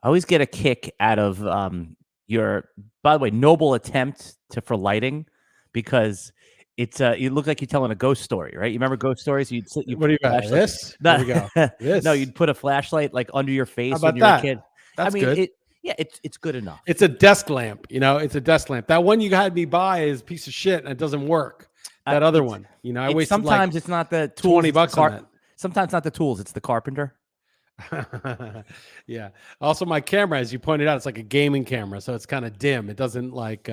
I always get a kick out of your, by the way, noble attempt for lighting, because it's you look like you're telling a ghost story, right? You remember ghost stories? You What do you got? This? Here we go. This? No, you'd put a flashlight like under your face How about when you were that? a kid. That's I mean, good. It's good enough. It's a desk lamp, It's a desk lamp. That one you had me buy is a piece of shit and it doesn't work. That other one, I wasted sometimes like it's not the tools, $20 on that. Sometimes not the tools, it's the carpenter. Yeah. Also, my camera, as you pointed out, it's like a gaming camera, so it's kind of dim. It doesn't like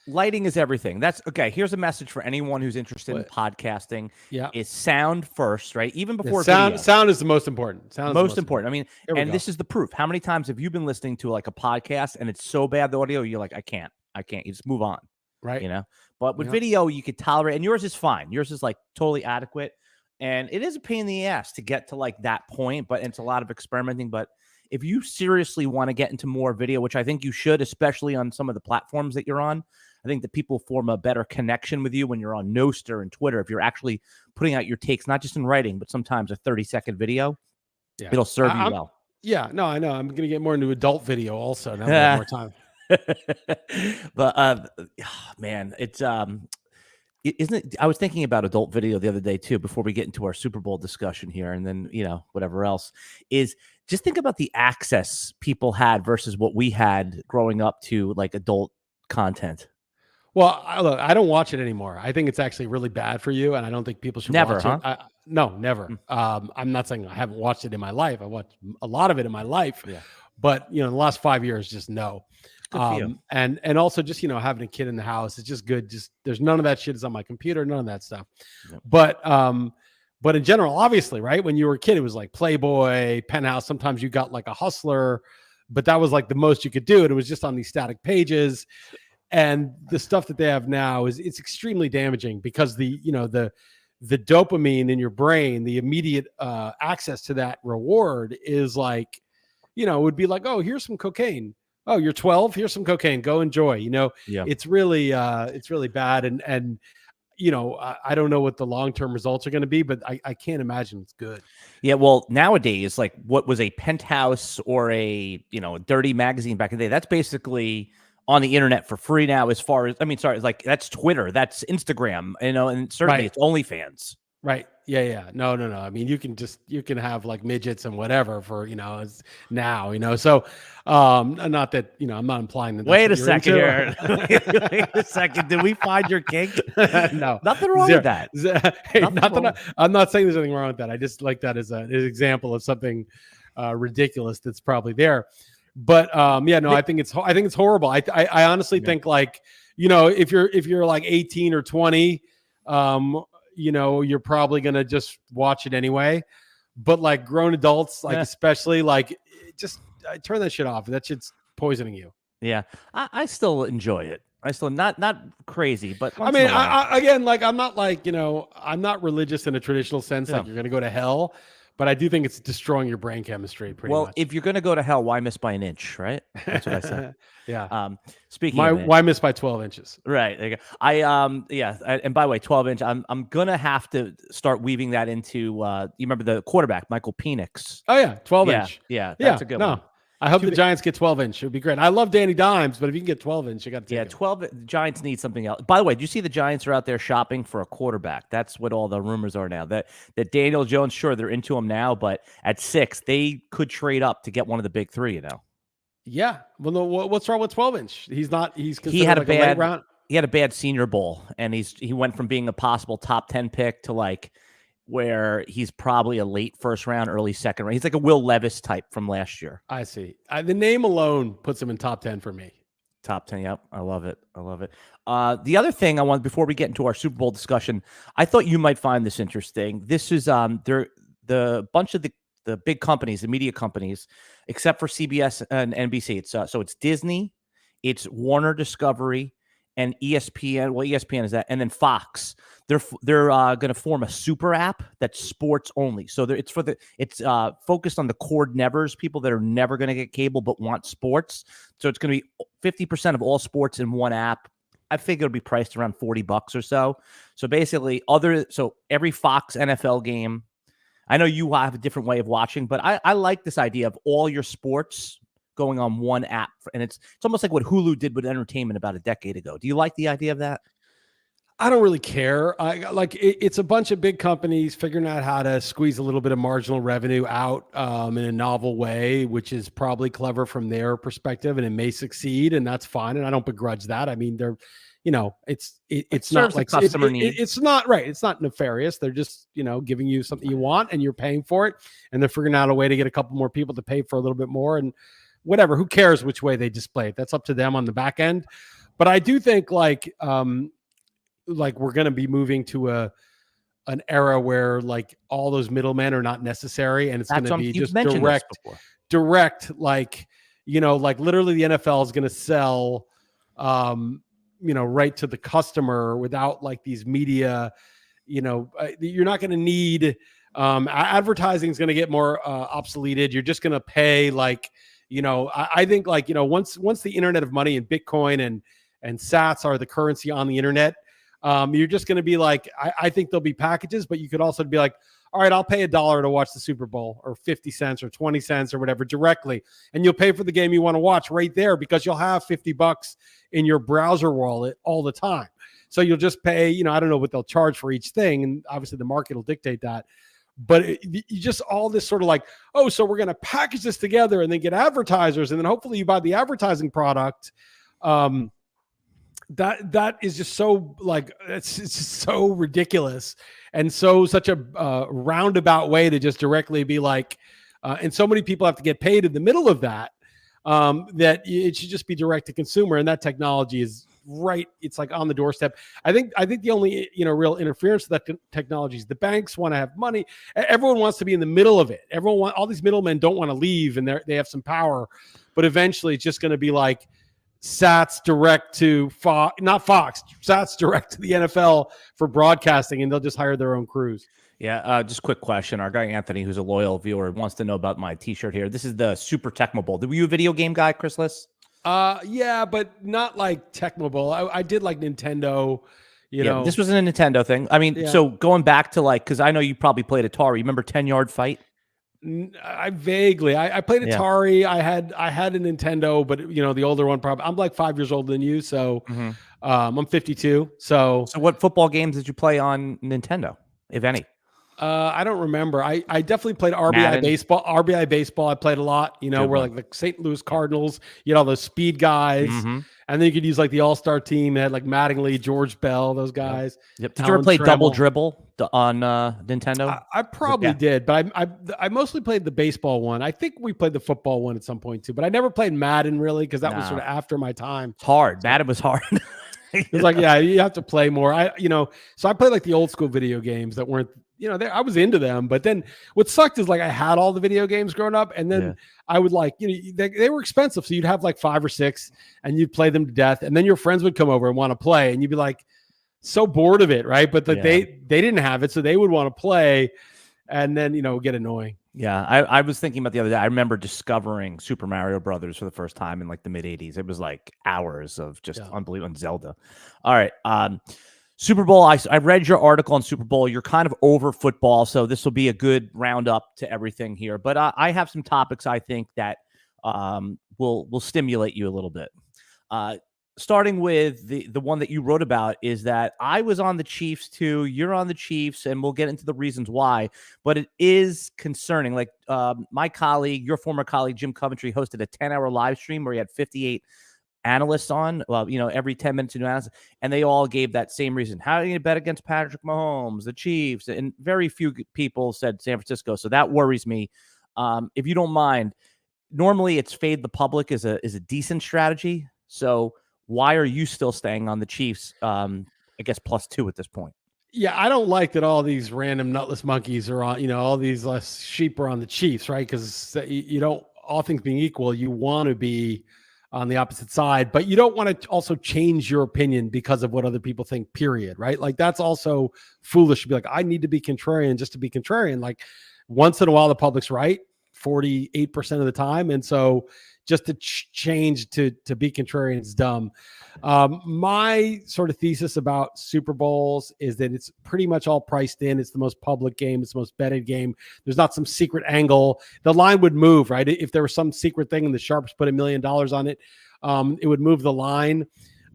lighting is everything. That's okay. Here's a message for anyone who's interested in podcasting. Yeah, is sound first, right? Even before sound. video. Sound is the most important. Sound is most important. I mean, and this is the proof. How many times have you been listening to like a podcast and it's so bad the audio, you're like, I can't. You just move on, right? But with video, you could tolerate, and yours is fine. Yours is like totally adequate. And it is a pain in the ass to get to like that point, but it's a lot of experimenting. But if you seriously want to get into more video, which I think you should, especially on some of the platforms that you're on, I think that people form a better connection with you when you're on Nostr and Twitter. If you're actually putting out your takes, not just in writing, but sometimes a 30-second video, it'll serve you well. Yeah, no, I know. I'm going to get more into adult video also now that I have more time. But man, it's isn't it? I was thinking about adult video the other day too, before we get into our Super Bowl discussion here, and then whatever else is. Just think about the access people had versus what we had growing up to like adult content. Well, look, I don't watch it anymore. I think it's actually really bad for you, and I don't think people should watch it. No, never. I'm not saying I haven't watched it in my life. I watched a lot of it in my life, but the last 5 years, just no. And also just having a kid in the house, it's just good. Just there's none of that shit is on my computer, none of that stuff. But in general, obviously, right, when you were a kid, it was like Playboy, Penthouse. Sometimes you got like a Hustler, but that was like the most you could do, and it was just on these static pages. And the stuff that they have now it's extremely damaging, because the dopamine in your brain, the immediate access to that reward is like, it would be like, oh, here's some cocaine. Oh, you're 12. Here's some cocaine. Go enjoy. It's really bad. And I don't know what the long-term results are going to be, but I can't imagine it's good. Yeah. Well, nowadays, like what was a Penthouse or a dirty magazine back in the day, that's basically on the internet for free now. As far as, like that's Twitter, that's Instagram, and certainly it's OnlyFans. Right. Yeah. No. I mean, you can have like midgets and whatever for, now, so, not that, I'm not implying that. Wait a second here. Wait a second. Did we find your kink? No, nothing wrong with that. Hey, I'm not saying there's anything wrong with that. I just like that as an example of something ridiculous that's probably there. But I think it's horrible. I honestly think like, if you're like 18 or 20, you're probably going to just watch it anyway. But like grown adults, like especially like just turn that shit off. That shit's poisoning you. Yeah. I still enjoy it. I still not crazy, but I mean, again, like I'm not like, I'm not religious in a traditional sense. Like you're going to go to hell. But I do think it's destroying your brain chemistry pretty much. Well, if you're going to go to hell, why miss by an inch, right? That's what I said. Yeah. Speaking of why miss by 12 inches? Right. There you go. And by the way, 12 inch, I'm going to have to start weaving that into, you remember the quarterback, Michael Penix? Oh, yeah. 12 inch. Yeah. That's a good one. I hope the Giants get 12 inch. It would be great. I love Danny Dimes, but if you can get 12 inch, you got to take it. 12. The Giants need something else. By the way, do you see the Giants are out there shopping for a quarterback? That's what all the rumors are now. That Daniel Jones, sure, they're into him now, but at 6, they could trade up to get one of the big 3. Yeah. Well, no. What's wrong with 12 inch? He had like a bad round. He had a bad Senior Bowl, and he went from being a possible top 10 pick to like where he's probably a late first round, early second round. He's like a Will Levis type from last year. I see. The name alone puts him in top 10 for me. Top 10. Yep. I love it. The other thing I want, before we get into our Super Bowl discussion, I thought you might find this interesting. This is the bunch of the big companies, the media companies, except for CBS and NBC. It's so it's Disney, it's Warner Discovery, and ESPN. Well, ESPN is that, and then Fox. They're going to form a super app that's sports only. So it's focused on the cord nevers, people that are never going to get cable but want sports. So it's going to be 50% of all sports in one app. I figure it'll be priced around $40 or so. So basically, every Fox NFL game. I know you have a different way of watching, but I like this idea of all your sports going on one app, and it's almost like what Hulu did with entertainment about a decade ago. Do you like the idea of that? I don't really care. It's a bunch of big companies figuring out how to squeeze a little bit of marginal revenue out in a novel way, which is probably clever from their perspective, and it may succeed, and that's fine. And I don't begrudge that. I mean, they're, it's not like customer need. It's not right. It's not nefarious. They're just, giving you something you want, and you're paying for it, and they're figuring out a way to get a couple more people to pay for a little bit more, and whatever. Who cares which way they display it? That's up to them on the back end. But I do think like we're going to be moving to an era where like all those middlemen are not necessary, and it's going to be just direct, like literally the NFL is going to sell, right to the customer without like these media, you're not going to need, advertising is going to get more obsoleted. You're just going to pay like, I think like, once the internet of money and Bitcoin and sats are the currency on the internet, you're just going to be like, I think there'll be packages, but you could also be like, all right, I'll pay $1 to watch the Super Bowl, or 50 cents or 20 cents or whatever directly. And you'll pay for the game you want to watch right there, because you'll have $50 in your browser wallet all the time. So you'll just pay, I don't know what they'll charge for each thing. And obviously the market will dictate that. But you just all this sort of like, oh, so we're going to package this together and then get advertisers. And then hopefully you buy the advertising product. That is just so like, it's just so ridiculous, and such a roundabout way to just directly be like, and so many people have to get paid in the middle of that, that it should just be direct to consumer. And that technology is right. It's like on the doorstep. I think the only, real interference with that technology is the banks want to have money. Everyone wants to be in the middle of it. All these middlemen don't want to leave, and they have some power, but eventually it's just going to be like, Sats direct to Fox, not Fox, Sats direct to the NFL for broadcasting, and they'll just hire their own crews. Yeah, just quick question. Our guy Anthony, who's a loyal viewer, wants to know about my T-shirt here. This is the Super Tecmo Bowl. Were you a video game guy, Chris Liss? Yeah, but not like Tecmo Bowl. I did like Nintendo. This was a Nintendo thing. I mean, So going back to like, because I know you probably played Atari. Remember 10-Yard Fight? I vaguely, I played Atari. I had a Nintendo, but the older one, probably. I'm like 5 years older than you, so I'm 52. So what football games did you play on Nintendo, if any? I don't remember. I definitely played RBI Madden. baseball. RBI baseball, I played a lot. Where like the St. Louis Cardinals, all those speed guys, and then you could use like the All-Star team. They had like Mattingly, George Bell, those guys. Yep. Did you ever play Double Dribble on Nintendo? I probably did, but I mostly played the baseball one. I think we played the football one at some point too, but I never played Madden really, because that was sort of after my time. It's hard. Madden was hard. It's like, you have to play more. So I played like the old school video games that weren't, I was into them. But then what sucked is like I had all the video games growing up, and then I would like, they were expensive. So you'd have like 5 or 6 and you'd play them to death. And then your friends would come over and want to play, and you'd be like so bored of it. Right. But they didn't have it. So they would want to play, and then, get annoying. Yeah, I was thinking about the other day. I remember discovering Super Mario Brothers for the first time in like the mid 80s. It was like hours of just unbelievable. On Zelda. All right. Super Bowl. I read your article on Super Bowl. You're kind of over football, so this will be a good roundup to everything here. But I have some topics I think that will stimulate you a little bit. Starting with the one that you wrote about is that I was on the Chiefs too. You're on the Chiefs, and we'll get into the reasons why. But it is concerning. Like my colleague, your former colleague, Jim Coventry, hosted a 10-hour live stream where he had 58 analysts on. Well, every 10 minutes, a new analyst, and they all gave that same reason. How are you going to bet against Patrick Mahomes, the Chiefs? And very few people said San Francisco. So that worries me. If you don't mind, normally it's fade the public is a decent strategy. So why are you still staying on the Chiefs? I guess +2 at this point. Yeah, I don't like that all these random nutless monkeys are on, all these less sheep are on the Chiefs, right? Because you don't, all things being equal, you want to be on the opposite side, but you don't want to also change your opinion because of what other people think, period, right? Like that's also foolish to be like, I need to be contrarian just to be contrarian. Like once in a while, the public's right 48% of the time. And so just to change to be contrarian is dumb. My sort of thesis about Super Bowls is that it's pretty much all priced in. It's the most public game. It's the most betted game. There's not some secret angle. The line would move, right? If there was some secret thing and the sharps put $1 million on it, it would move the line.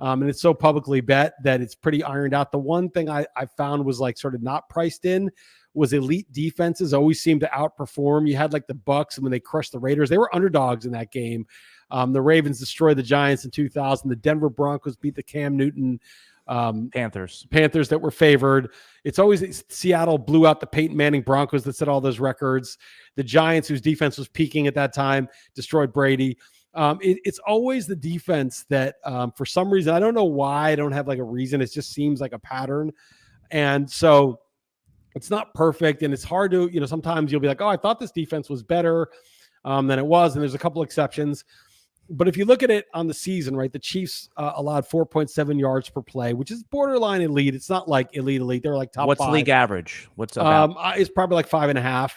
And it's so publicly bet that it's pretty ironed out. The one thing I found was like sort of not priced in was elite defenses always seem to outperform. You had like the Bucks, and when they crushed the Raiders, they were underdogs in that game. The Ravens destroyed the Giants in 2000. The Denver Broncos beat the Cam Newton Panthers that were favored. It's always Seattle blew out the Peyton Manning Broncos that set all those records. The Giants, whose defense was peaking at that time, destroyed Brady. It's always the defense that for some reason, I don't know why, I don't have like a reason. It just seems like a pattern. And so it's not perfect, and it's hard to, sometimes you'll be like, oh, I thought this defense was better than it was. And there's a couple exceptions. But if you look at it on the season, right, the Chiefs allowed 4.7 yards per play, which is borderline elite. It's not like elite. They're like top What's 5. League average? What's about? It's probably like 5.5.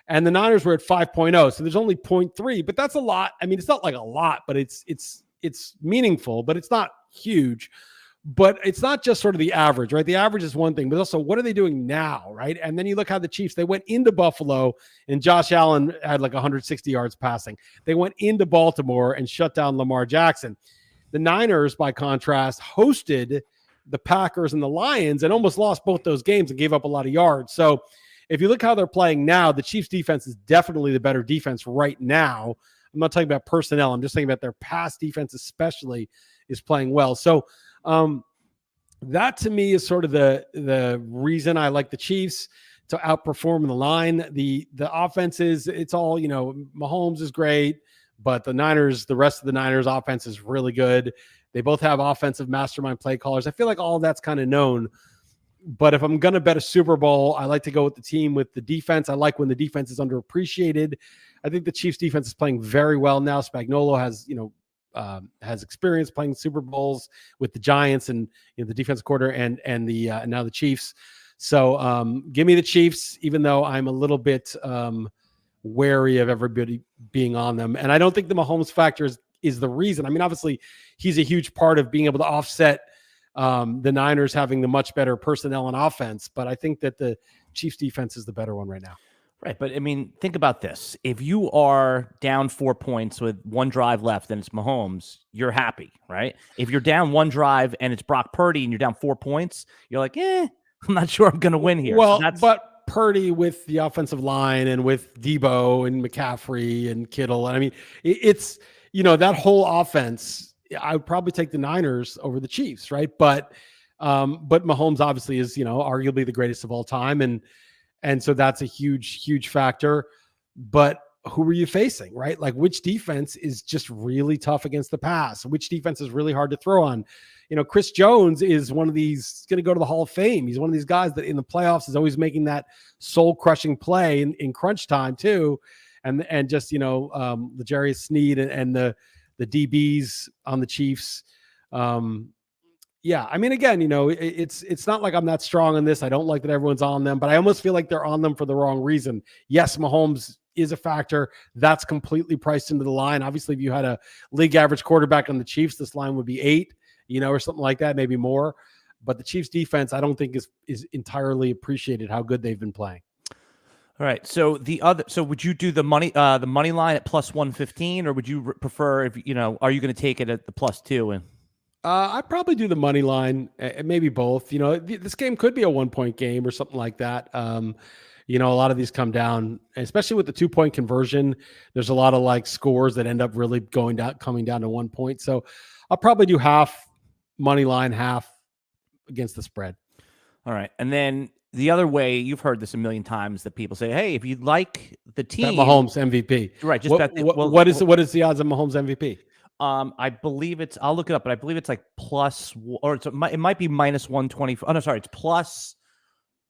And the Niners were at 5.0. So there's only 0.3, but that's a lot. I mean, it's not like a lot, but it's meaningful, but it's not huge. But it's not just sort of the average, right? The average is one thing, but also what are they doing now, right? And then you look how the Chiefs, they went into Buffalo and Josh Allen had like 160 yards passing. They went into Baltimore and shut down Lamar Jackson. The Niners, by contrast, hosted the Packers and the Lions and almost lost both those games and gave up a lot of yards. So if you look how they're playing now, the Chiefs defense is definitely the better defense right now. I'm not talking about personnel. I'm just talking about their pass defense especially is playing well. So that to me is sort of the reason I like the Chiefs to outperform the line. The offenses, it's all, Mahomes is great, but the rest of the Niners offense is really good. They both have offensive mastermind play callers. I feel like all that's kind of known. But if I'm going to bet a Super Bowl, I like to go with the team with the defense. I like when the defense is underappreciated. I think the Chiefs defense is playing very well now. Spagnuolo has experience playing Super Bowls with the Giants and the defensive coordinator and now the Chiefs. So give me the Chiefs, even though I'm a little bit wary of everybody being on them. And I don't think the Mahomes factor is the reason. I mean, obviously, he's a huge part of being able to offset the Niners having the much better personnel and offense. But I think that the Chiefs defense is the better one right now. Right. But I mean, think about this. If you are down 4 points with one drive left and it's Mahomes, you're happy, right? If you're down one drive and it's Brock Purdy and you're down 4 points, you're like, I'm not sure I'm going to win here. Well, but Purdy with the offensive line and with Debo and McCaffrey and Kittle. And I mean, it's, that whole offense, I would probably take the Niners over the Chiefs, right? But Mahomes obviously is, arguably the greatest of all time. And so that's a huge, huge factor. But who are you facing, right? Like which defense is just really tough against the pass? Which defense is really hard to throw on? Chris Jones is one of these, going to go to the Hall of Fame. He's one of these guys that in the playoffs is always making that soul crushing play in crunch time too. And just, L'Jarius Sneed and the DBs on the Chiefs. Yeah, I mean, again, it's not like I'm that strong on this. I don't like that everyone's on them, but I almost feel like they're on them for the wrong reason. Yes, Mahomes is a factor. That's completely priced into the line. Obviously, if you had a league average quarterback on the Chiefs, this line would be 8, or something like that, maybe more. But the Chiefs defense, I don't think is entirely appreciated how good they've been playing. All right. So would you do the money line at plus 115, or would you prefer are you going to take it at the plus 2? And I'd probably do the money line, maybe both. This game could be a 1-point game or something like that. A lot of these come down, especially with the 2-point conversion. There's a lot of like scores that end up really coming down to 1 point. So I'll probably do half money line, half against the spread. All right. And then the other way, you've heard this a million times, that people say, hey, if you'd like the team, bet Mahomes MVP. Right. Just what is the odds of Mahomes MVP? I believe I'll look it up, but I believe it's like it might be minus 120. Oh, no, sorry. It's plus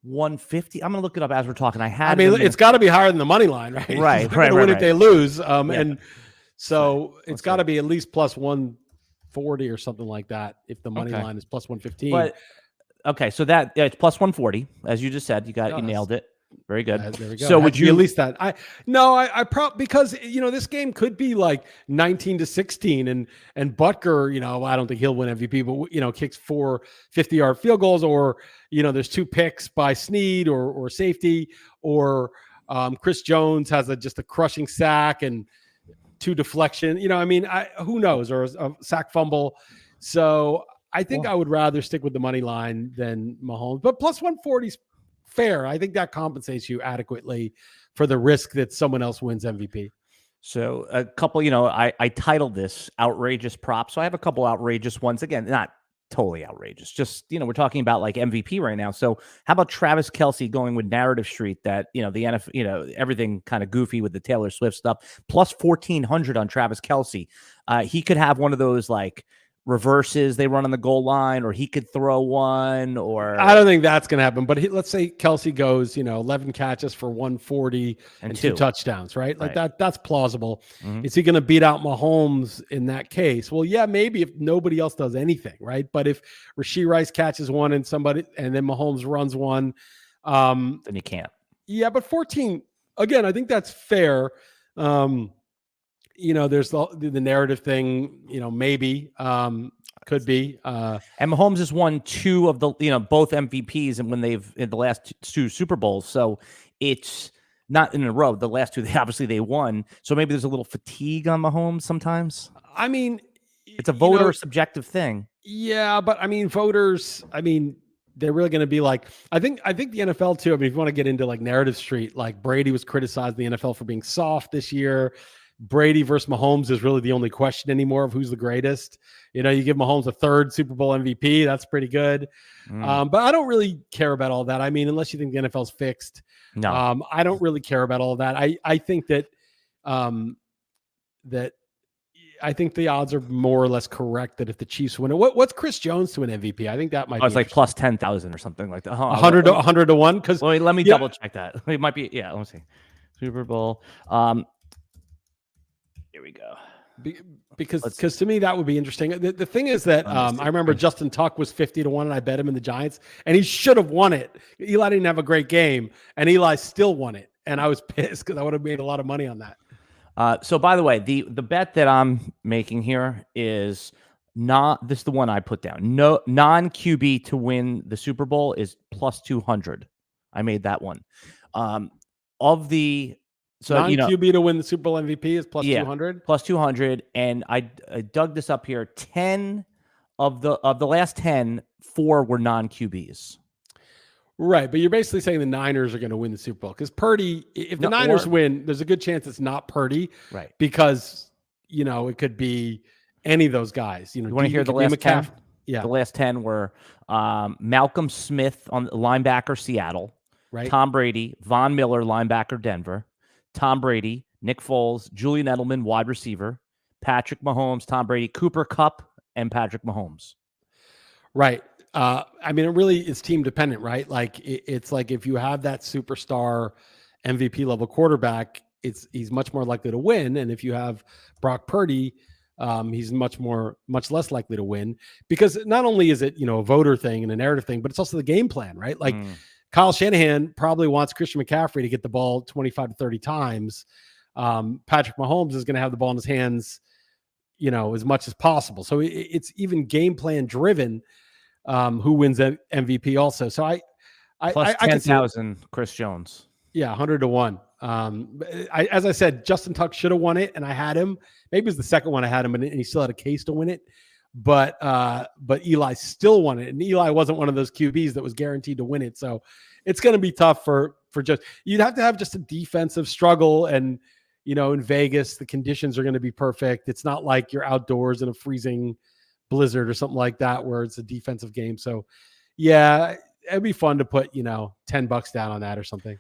150. I'm going to look it up as we're talking. It's got to be higher than the money line, right? Right. Win if they lose. And so it's got to be at least plus 140 or something like that. If the money line is plus 115. But okay. So it's plus 140, as you just said, you nailed it. Very good. There we go. So would you at least that? I because this game could be like 19-16, and Butker, I don't think he'll win MVP, but kicks 4 50-yard field goals, or there's 2 picks by Snead or safety, or Chris Jones has just a crushing sack and 2 deflection. Who knows, or a sack fumble. So I think I would rather stick with the money line than Mahomes, but plus 140 is fair. I think that compensates you adequately for the risk that someone else wins MVP. So a couple, I titled this outrageous props. So I have a couple outrageous ones. Again, not totally outrageous. Just, we're talking about like MVP right now. So how about Travis Kelce going with Narrative Street that, the NFL, everything kind of goofy with the Taylor Swift stuff, plus 1,400 on Travis Kelce. He could have one of those like reverses they run on the goal line, or he could throw one, or I don't think that's going to happen, but let's say Kelce goes 11 catches for 140 and 2 touchdowns, right? Like that's plausible. Mm-hmm. Is he going to beat out Mahomes in that case? Well, yeah, maybe if nobody else does anything, right? But if Rashee Rice catches one and then Mahomes runs one, then you can't. Yeah, but 14 again, I think that's fair. There's the narrative thing, maybe could be. And Mahomes has won 2 of the, both MVPs, and when they've in the last 2 Super Bowls. So it's not in a row. The last 2, they won. So maybe there's a little fatigue on Mahomes sometimes. I mean, it's a voter subjective thing. Yeah, but voters, they're really going to be like, I think the NFL too. If you want to get into like Narrative Street, like Brady was criticized in the NFL for being soft this year. Brady versus Mahomes is really the only question anymore of who's the greatest. You give Mahomes a 3rd Super Bowl MVP. That's pretty good. But I don't really care about all that. Unless you think the NFL's fixed. No. I don't really care about all that. I think that I think the odds are more or less correct that if the Chiefs win it, what's Chris Jones to an MVP? I think that might be it's like plus 10,000 or something like that. 100 to 1. Because let me double check that. It might be. Yeah. Let me see. Super Bowl. Here we go. Because to me that would be interesting. The thing is that I remember Justin Tuck was 50 to 1, and I bet him in the Giants, and he should have won it. Eli didn't have a great game, and Eli still won it, and I was pissed because I would have made a lot of money on that. So by the way, the bet that I'm making here is not this. Is the one I put down. No non-QB to win the Super Bowl is plus 200. I made that one. So non-QB to win the Super Bowl MVP is plus 200. Plus 200, and I dug this up here. 10 of the last 10, 4 were non-QBs. Right, but you're basically saying the Niners are going to win the Super Bowl because Purdy. If the Niners win, there's a good chance it's not Purdy, right? Because it could be any of those guys. You want to hear the last 10? Yeah, the last 10 were Malcolm Smith on linebacker, Seattle. Right. Tom Brady, Von Miller, linebacker, Denver. Tom Brady, Nick Foles, Julian Edelman, wide receiver, Patrick Mahomes, Tom Brady, Cooper Kupp, and Patrick Mahomes. Right. It really is team dependent, right? Like it's like if you have that superstar MVP level quarterback, he's much more likely to win. And if you have Brock Purdy, he's much less likely to win, because not only is it, a voter thing and a narrative thing, but it's also the game plan, right? Like Kyle Shanahan probably wants Christian McCaffrey to get the ball 25 to 30 times. Patrick Mahomes is going to have the ball in his hands, as much as possible. So it's even game plan driven, who wins MVP also. So I plus 10,000 Chris Jones. Yeah. 100 to 1. As I said, Justin Tuck should have won it, and I had him. Maybe it was the second one I had him, and he still had a case to win it. But Eli still won it, and Eli wasn't one of those QBs that was guaranteed to win it. So it's going to be tough for just, you'd have to have just a defensive struggle. And, in Vegas, the conditions are going to be perfect. It's not like you're outdoors in a freezing blizzard or something like that, where it's a defensive game. So yeah, it'd be fun to put, $10 down on that or something.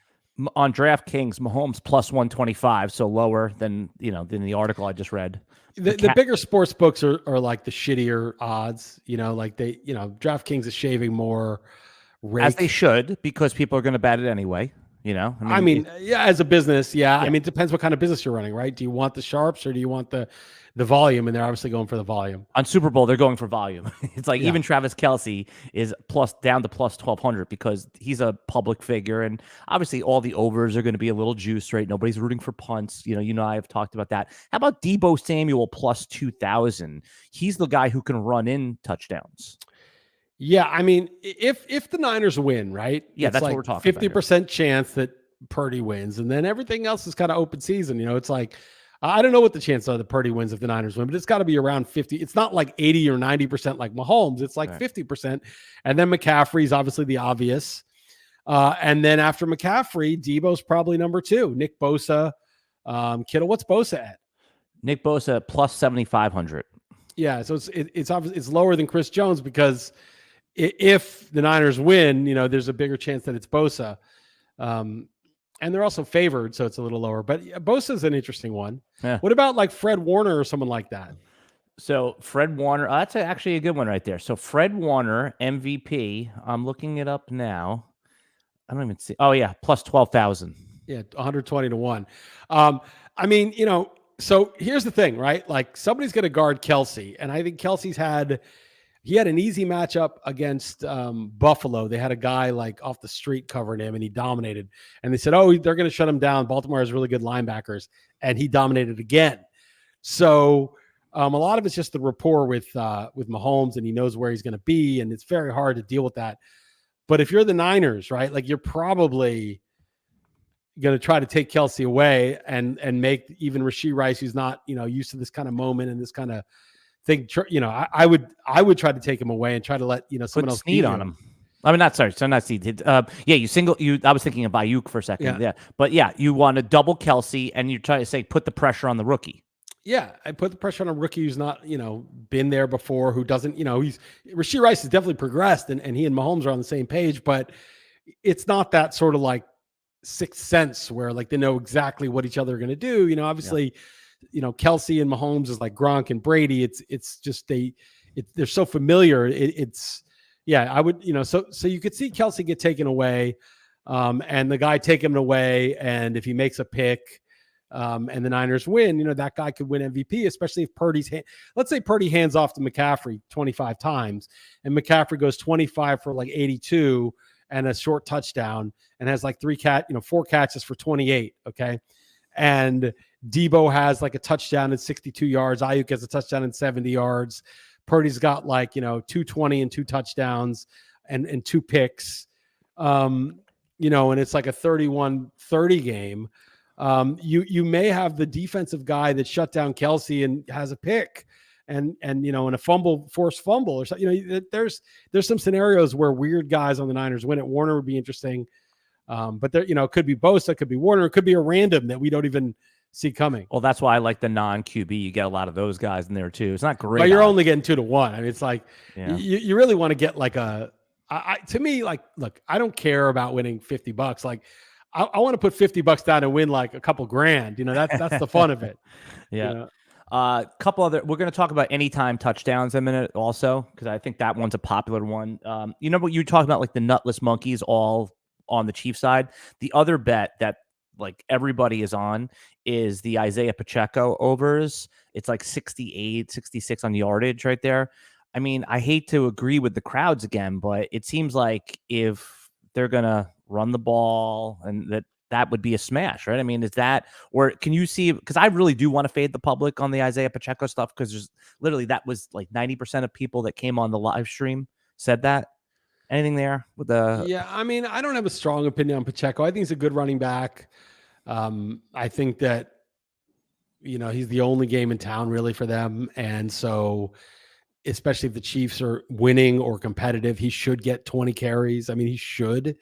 On DraftKings, Mahomes plus 125, so lower than than the article I just read. The bigger sports books are like the shittier odds. Like DraftKings is shaving more rake. As they should, because people are going to bet it anyway. I mean, as a business, I mean, it depends what kind of business you're running, right? Do you want the sharps or do you want the volume? And they're obviously going for the volume. On Super Bowl, they're going for volume. It's like even Travis Kelce is down to plus 1,200 because he's a public figure, and obviously all the overs are going to be a little juiced, right? Nobody's rooting for punts. I have talked about that. How about Deebo Samuel plus 2,000? He's the guy who can run in touchdowns. Yeah, I mean, if the Niners win, right? Yeah, that's what we're talking about. 50% chance that Purdy wins, and then everything else is kind of open season. It's like, I don't know what the chances are that Purdy wins if the Niners win, but it's got to be around 50. It's not like 80 or 90% like Mahomes. It's like 50%. And then McCaffrey's obviously the obvious. And then after McCaffrey, Debo's probably number 2. Nick Bosa, Kittle. What's Bosa at? Nick Bosa plus 7,500. Yeah, so it's obviously it's lower than Chris Jones because if the Niners win, there's a bigger chance that it's Bosa. And they're also favored, so it's a little lower. But Bosa's an interesting one. Yeah. What about like Fred Warner or someone like that? So Fred Warner, that's actually a good one right there. So Fred Warner, MVP. I'm looking it up now. I don't even see. Oh, yeah, plus 12,000. Yeah, 120 to 1. I mean, so here's the thing, right? Like somebody's going to guard Kelce, and I think Kelce's had an easy matchup against Buffalo. They had a guy like off the street covering him, and he dominated. And they said, "Oh, they're going to shut him down. Baltimore has really good linebackers," and he dominated again. So a lot of it's just the rapport with Mahomes, and he knows where he's going to be, and it's very hard to deal with that. But if you're the Niners, right, like you're probably going to try to take Kelce away and make even Rashee Rice, who's not used to this kind of moment and this kind of thing, I would try to take him away and try to let someone else Snead on him. I mean, not Snead. I was thinking of Ayuk for a second. Yeah. But you want to double Kelce and you try to say put the pressure on the rookie. Yeah, I put the pressure on a rookie who's not, been there before, who doesn't, Rashee Rice has definitely progressed and he and Mahomes are on the same page, but it's not that sort of like sixth sense where like they know exactly what each other are going to do. Obviously, Kelce and Mahomes is like Gronk and Brady. It's just they're so familiar. I would, so you could see Kelce get taken away, and the guy take him away, and if he makes a pick, and the Niners win, that guy could win MVP, especially if let's say Purdy hands off to McCaffrey 25 times, and McCaffrey goes 25 for like 82 and a short touchdown, and has like 4 catches for 28. Okay, and Deebo has like a touchdown at 62 yards. Ayuk has a touchdown at 70 yards. Purdy's got like, 220 and 2 touchdowns and 2 picks. And it's like a 31-30 game. You may have the defensive guy that shut down Kelce and has a pick and in a forced fumble or something. There's some scenarios where weird guys on the Niners win it. Warner would be interesting. But there, it could be Bosa, it could be Warner, it could be a random that we don't even see coming. Well, that's why I like the non-QB. You get a lot of those guys in there too. It's not great. But you're only getting 2 to 1. I mean, it's like you really want to get like to me, like, look, I don't care about winning $50. Like, I want to put $50 down and win like a couple grand. That's the fun of it. Yeah. Couple other. We're going to talk about anytime touchdowns in a minute, also, because I think that one's a popular one. What you talking about, like the nutless monkeys, all on the Chiefs side. The other bet that like everybody is on is the Isaiah Pacheco overs. It's like 68, 66 on yardage right there. I mean, I hate to agree with the crowds again, but it seems like if they're going to run the ball and that would be a smash, right? I mean, is that, or can you see, because I really do want to fade the public on the Isaiah Pacheco stuff, because there's literally, that was like 90% of people that came on the live stream said that. Anything there with the? Yeah, I mean, I don't have a strong opinion on Pacheco. I think he's a good running back. I think that, he's the only game in town really for them. And so, especially if the Chiefs are winning or competitive, he should get 20 carries. I mean, he should.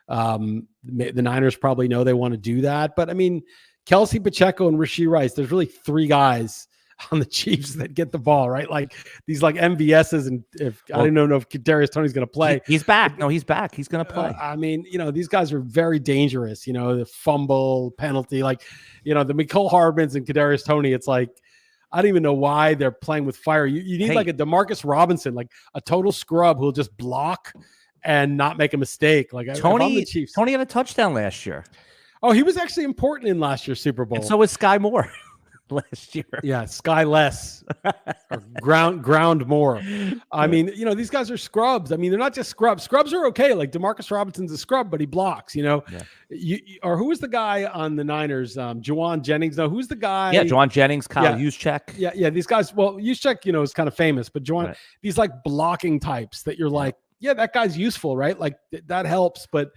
The Niners probably know they want to do that. But I mean, Kelce, Pacheco, and Rashee Rice, there's really 3 guys on the Chiefs that get the ball, right? Like these like MVSs, and I don't know if Kadarius Toney's going to play. He's back. No, he's back. He's going to play. I mean, these guys are very dangerous. The fumble penalty, like the Mecole Hardmans and Kadarius Toney. It's like I don't even know why they're playing with fire. You need like a DeMarcus Robinson, like a total scrub who'll just block and not make a mistake. Like Tony Chiefs, Tony had a touchdown last year. Oh, he was actually important in last year's Super Bowl. And so was Sky Moore last year. Yeah, Sky Less, or ground more. I mean, these guys are scrubs. I mean, they're not just scrubs. Scrubs are okay. Like Demarcus Robinson's a scrub, but he blocks. Or who was the guy on the Niners? Juwan Jennings. No, who's the guy? Yeah, Juwan Jennings, Kyle Juszczyk. Yeah. These guys. Well, Juszczyk, is kind of famous, but Juwan, these like blocking types that you're like, that guy's useful, right? Like that helps, but.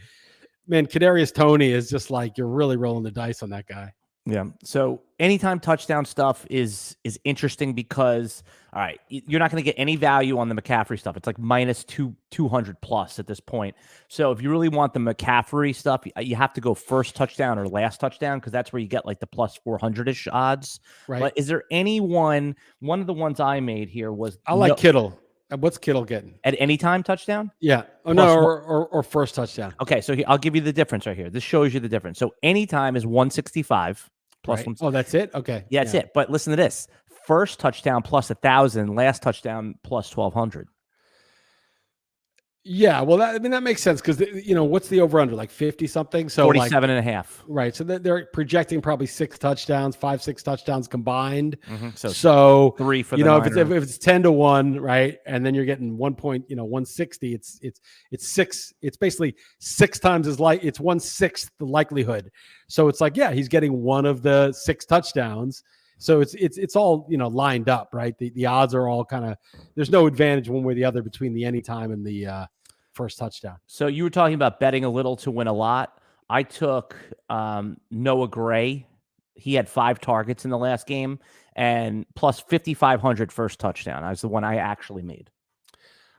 Man, Kadarius Toney is just like, you're really rolling the dice on that guy. Yeah. So anytime touchdown stuff is interesting because, all right, you're not going to get any value on the McCaffrey stuff. It's like minus 200 plus at this point. So if you really want the McCaffrey stuff, you have to go first touchdown or last touchdown because that's where you get like the plus 400-ish odds. Right. But is there one of the ones I made here was I like Kittle. What's Kittle getting? At any time touchdown? Yeah. Oh, no, or first touchdown. Okay, so I'll give you the difference right here. This shows you the difference. So anytime is 165 plus one. Oh, that's it? Okay. Yeah, that's it. But listen to this. First touchdown plus 1,000, last touchdown plus 1,200. Yeah, well, that makes sense because, what's the over-under? Like 50-something? So 47 and a half. Right. So they're projecting probably 6 touchdowns combined. Mm-hmm. So 3 for the if it's 10-1, right, and then you're getting 160, it's 6. It's basically 6 times it's 1/6 the likelihood. So it's like, he's getting one of the 6 touchdowns. So it's all lined up, right? The odds are all kind of, there's no advantage one way or the other between the anytime and the first touchdown. So you were talking about betting a little to win a lot. I took Noah Gray. He had 5 targets in the last game and plus 5,500 first touchdown. That was the one I actually made.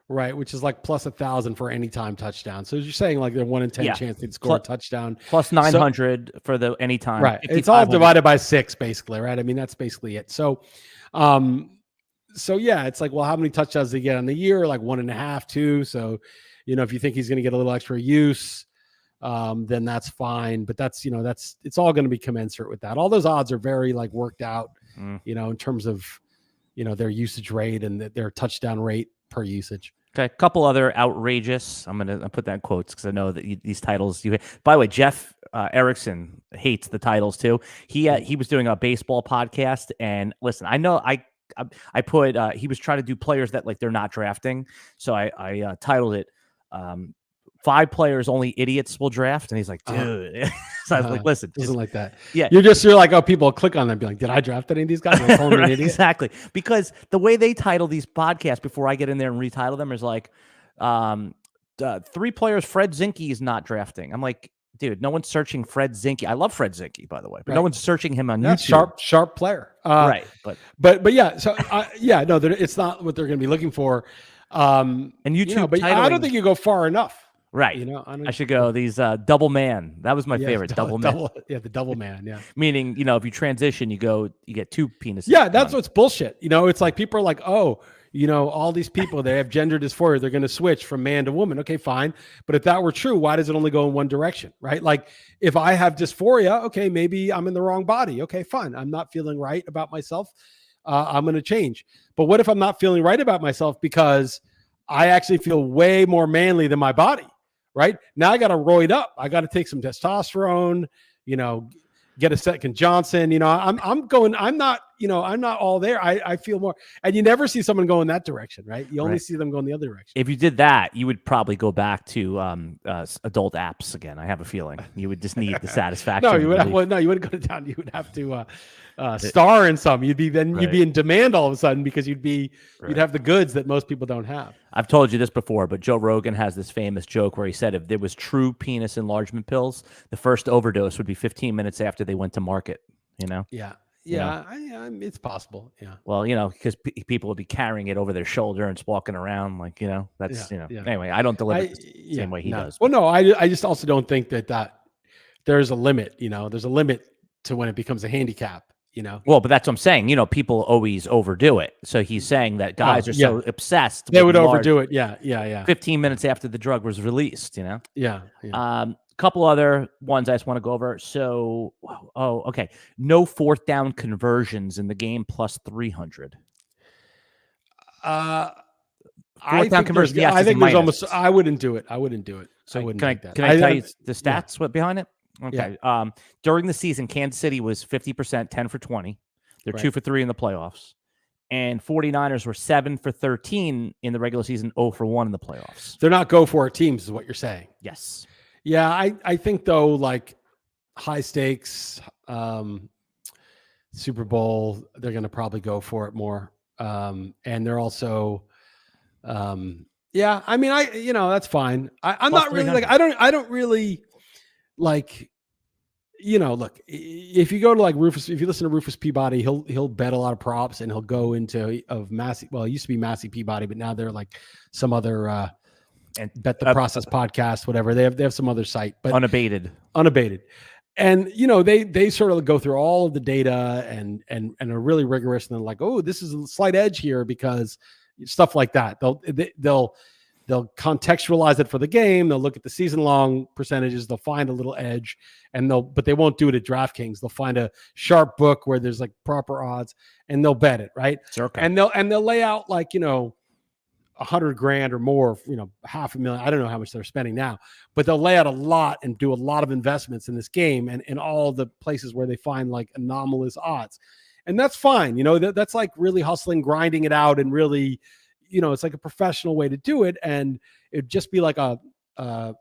Right, which is like plus 1,000 for any time touchdown. So you're saying like they're 1 in 10 chance they'd score a touchdown. Plus 900 for the anytime. Right. It's all divided by 6 basically, right? I mean, that's basically it. So, it's like, well, how many touchdowns did he get on the year? Like 1.5, 2. So, if you think he's going to get a little extra use, then that's fine. But that's it's all going to be commensurate with that. All those odds are very like worked out, in terms of, their usage rate and their touchdown rate per usage. Okay, a couple other outrageous. I'm gonna put that in quotes because I know that these titles. By the way, Jeff Erickson hates the titles too. He was doing a baseball podcast, and listen, I know I put he was trying to do players that like they're not drafting, so I titled it 5 players only idiots will draft, and he's like, dude. So I was like, listen, doesn't like that. Yeah, you're like, oh, people will click on them and be like, did I draft any of these guys? Right, exactly, because the way they title these podcasts before I get in there and retitle them is like 3 players Fred Zinke is not drafting. I'm like, dude, no one's searching Fred Zinke. I love Fred Zinke, by the way, but no one's searching him on YouTube. Sharp player, right? But yeah, so no, it's not what they're going to be looking for. And YouTube, but I don't think you go far enough. Right. I should go these double man. That was my favorite. Double man. The double man. Yeah. Meaning, if you transition, you get 2 penises. Yeah. That's what's bullshit. It's like people are like, oh, all these people, they have gender dysphoria. They're going to switch from man to woman. Okay, fine. But if that were true, why does it only go in one direction? Right. Like if I have dysphoria, okay, maybe I'm in the wrong body. Okay, fine. I'm not feeling right about myself. I'm going to change. But what if I'm not feeling right about myself because I actually feel way more manly than my body? Right now, I got to roid up. I got to take some testosterone. Get a second Johnson. I'm not. I'm not all there. I feel more. And you never see someone go in that direction, right? You only see them go in the other direction. If you did that, you would probably go back to adult apps again. I have a feeling you would just need the satisfaction. No, you would. You wouldn't go down. You would have to star in some. You'd be in demand all of a sudden because you'd have the goods that most people don't have. I've told you this before, but Joe Rogan has this famous joke where he said if there was true penis enlargement pills, the first overdose would be 15 minutes after they went to market. Yeah. Yeah, it's possible. Yeah. Well, because people would be carrying it over their shoulder and just walking around like, that's, Anyway, I don't deliver the same way he does. Well, no, I just also don't think that there's a limit, there's a limit to when it becomes a handicap, Well, but that's what I'm saying. People always overdo it. So he's saying that guys are so obsessed. They would overdo it. Yeah. 15 minutes after the drug was released, Yeah. Couple other ones I just want to go over. So, okay. No 4th down conversions in the game plus 300. Fourth down conversion. Yes, I think there's almost. I wouldn't do it. So can I tell you the stats? What behind it? Okay. Yeah. During the season, Kansas City was 50%, 10 for 20. They're 2 for 3 in the playoffs. And 49ers were 7 for 13 in the regular season, 0 for 1 in the playoffs. They're not go for it teams, is what you're saying. Yes. Yeah, I think though, like high stakes, Super Bowl, they're going to probably go for it more. And they're also, yeah, I mean, that's fine. I'm not really like, I don't really like, look, if you go to like Rufus, if you listen to Rufus Peabody, he'll bet a lot of props and he'll go into Massey. Well, it used to be Massey Peabody, but now they're like some other, and Bet the Process podcast, whatever. They have some other site, but unabated. And, they sort of go through all of the data and are really rigorous. And they're like, oh, this is a slight edge here because stuff like that. They'll contextualize it for the game. They'll look at the season long percentages. They'll find a little edge but they won't do it at DraftKings. They'll find a sharp book where there's like proper odds and they'll bet it. Right. Circa. And they'll lay out like, $100,000 or more, $500,000. I don't know how much they're spending now, but they'll lay out a lot and do a lot of investments in this game and in all the places where they find like anomalous odds. And that's fine. That's like really hustling, grinding it out. And really, it's like a professional way to do it. And it'd just be like a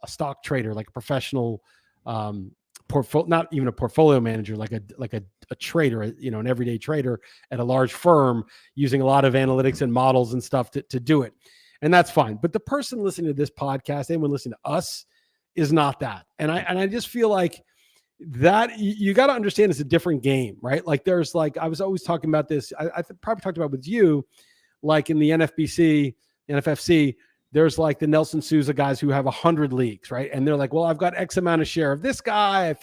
stock trader, like a professional, not even a portfolio manager, like a trader, an everyday trader at a large firm using a lot of analytics and models and stuff to do it. And that's fine. But the person listening to this podcast, anyone listening to us, is not that. And I just feel like that you got to understand it's a different game, right? Like there's like, I was always talking about this. I probably talked about with you, like in the NFFC, there's like the Nelson Sousa guys who have 100 leagues, right? And they're like, well, I've got X amount of share of this guy.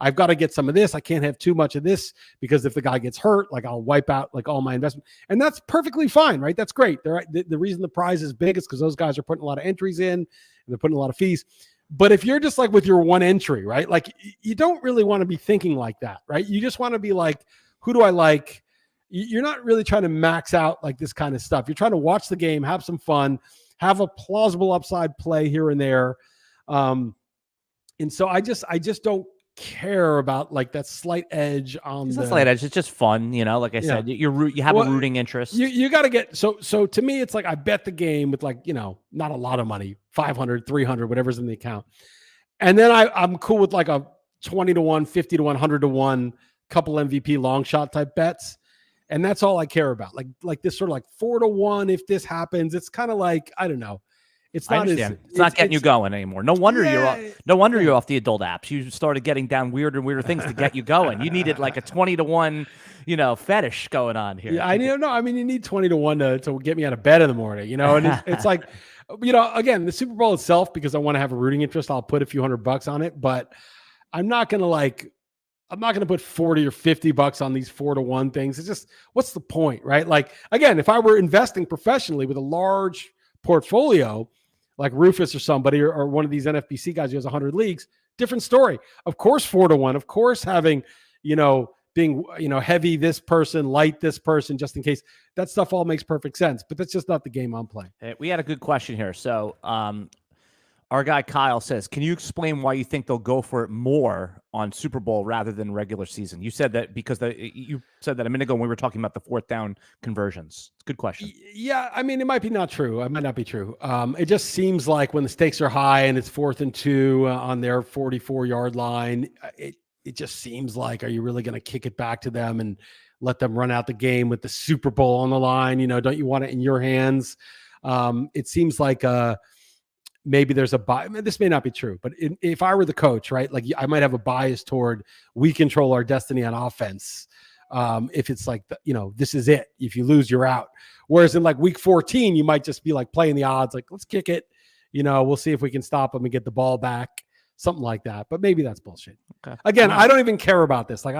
I've got to get some of this. I can't have too much of this because if the guy gets hurt, like I'll wipe out like all my investment. And that's perfectly fine, right? That's great. The reason the prize is big is because those guys are putting a lot of entries in and they're putting a lot of fees. But if you're just like with your one entry, right? Like you don't really want to be thinking like that, right? You just want to be like, who do I like? You're not really trying to max out like this kind of stuff. You're trying to watch the game, have some fun, have a plausible upside play here and there. And so I just don't care about like that slight edge on the slight edge. It's just fun. Like I said, you have a rooting interest. You got to get, so to me, it's like, I bet the game with like, not a lot of money, 500, 300, whatever's in the account. And then I'm cool with like a 20 to 1, 50 to 1, 100 to 1, couple MVP long shot type bets. And that's all I care about. Like this sort of like 4 to 1. If this happens, it's kind of like, I don't know. It's not it's not getting you going anymore. No wonder you're off the adult apps. You started getting down weirder and weirder things to get you going. You needed like a 20 to 1, fetish going on here. Yeah, I mean, you need 20 to 1 to get me out of bed in the morning, and it's like, again, the Super Bowl itself, because I want to have a rooting interest, I'll put a few $100 on it, but I'm not going to put 40 or 50 bucks on these 4 to 1 things. It's just, what's the point, right? Like, again, if I were investing professionally with a large portfolio, like Rufus or somebody, or one of these NFBC guys who has 100 leagues, different story. Of course, 4 to 1, of course, having, being, heavy this person, light this person, just in case. That stuff all makes perfect sense, but that's just not the game I'm playing. Hey, we had a good question here. So, our guy Kyle says, can you explain why you think they'll go for it more on Super Bowl rather than regular season? You said that because you said that a minute ago when we were talking about the fourth down conversions. It's a good question. Yeah, I mean, it might be not true. It might not be true. It just seems like when the stakes are high and it's 4th and 2 on their 44-yard line, it just seems like, are you really going to kick it back to them and let them run out the game with the Super Bowl on the line? Don't you want it in your hands? It seems like maybe there's a bias. This may not be true, but if I were the coach, right, like I might have a bias toward we control our destiny on offense. If it's like, this is it. If you lose, you're out. Whereas in like week 14, you might just be like playing the odds, like let's kick it. We'll see if we can stop them and get the ball back. Something like that, but maybe that's bullshit. Okay. Again, I don't even care about this. Like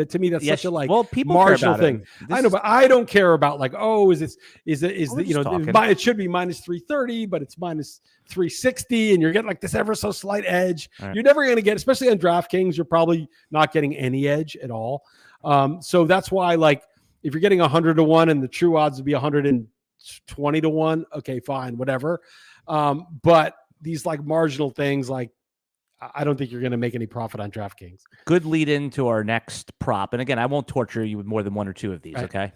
to me, that's such a people marginal thing. I know, but I don't care about like, oh, it should be minus 330, but it's minus 360, and you're getting like this ever so slight edge. Right. You're never going to get, especially on DraftKings, you're probably not getting any edge at all. So that's why, like, if you're getting 100 to 1 and the true odds would be 100 and 20 to 1. Okay, fine, whatever. But these like marginal things, like I don't think you're going to make any profit on DraftKings. Good lead into our next prop. And again, I won't torture you with more than one or two of these. Right. Okay.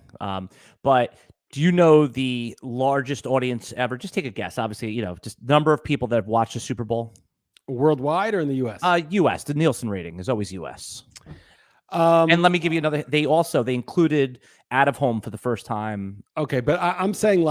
But do you know the largest audience ever? Just take a guess. Obviously, just number of people that have watched the Super Bowl. Worldwide or in the U.S.? U.S. The Nielsen rating is always U.S. And let me give you another. They included out of home for the first time. Okay, but I'm saying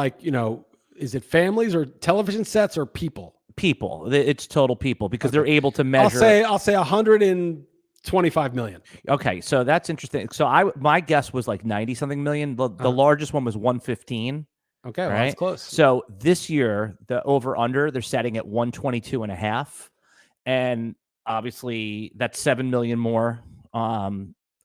is it families or television sets or people? People. It's total people because they're able to measure. I'll say 125 million. Okay, so that's interesting. So my guess was like 90 something million. The largest one was 115. Okay, well, right? That's close. So this year the over under they're setting at 122.5, and obviously that's 7 million more.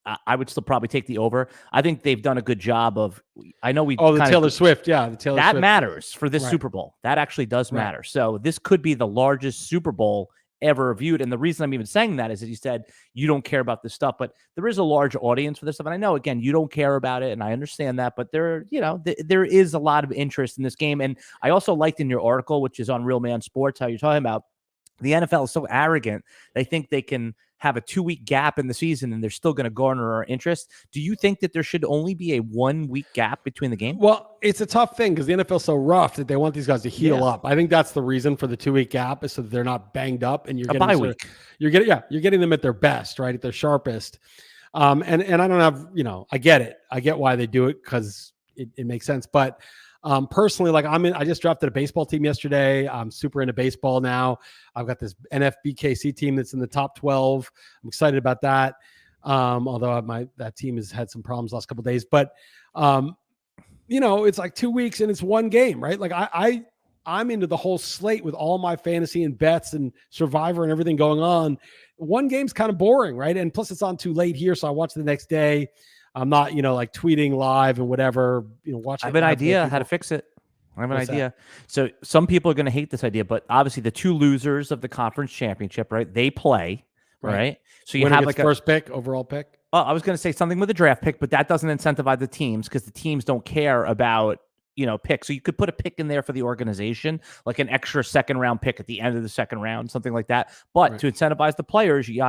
I would still probably take the over. I think they've done a good job of. I know we. The Taylor Swift, yeah, the Taylor that Swift. matters for this Super Bowl. That actually does matter. So this could be the largest Super Bowl ever viewed. And the reason I'm even saying that is that you said you don't care about this stuff, but there is a large audience for this stuff. And I know again you don't care about it, and I understand that, but there is a lot of interest in this game. And I also liked in your article, which is on Real Man Sports, how you're talking about the NFL is so arrogant. They think they can have a 2-week gap in the season and they're still going to garner our interest. Do you think that there should only be a 1-week gap between the games? Well, it's a tough thing because the NFL is so rough that they want these guys to heal up. I think that's the reason for the 2-week gap is so that they're not banged up and you're getting a bye week. You're getting them at their best, right? At their sharpest. And I don't have, I get it. I get why they do it because it makes sense. But personally, I just drafted a baseball team yesterday. I'm super into baseball now. I've got this NFBKC team that's in the top 12. I'm excited about that. Although that team has had some problems last couple of days, but it's like 2 weeks and it's one game, right? Like I'm into the whole slate with all my fantasy and bets and Survivor and everything going on. One game's kind of boring, right? And plus it's on too late here. So I watch the next day. I'm not, tweeting live and whatever, watching. I have an idea how to fix it. I have an idea. So some people are going to hate this idea, but obviously the two losers of the conference championship, right? They play, right? So you have like a first pick, overall pick. I was going to say something with a draft pick, but that doesn't incentivize the teams because the teams don't care about, pick. So you could put a pick in there for the organization, like an extra second round pick at the end of the second round, something like that. But to incentivize the players, you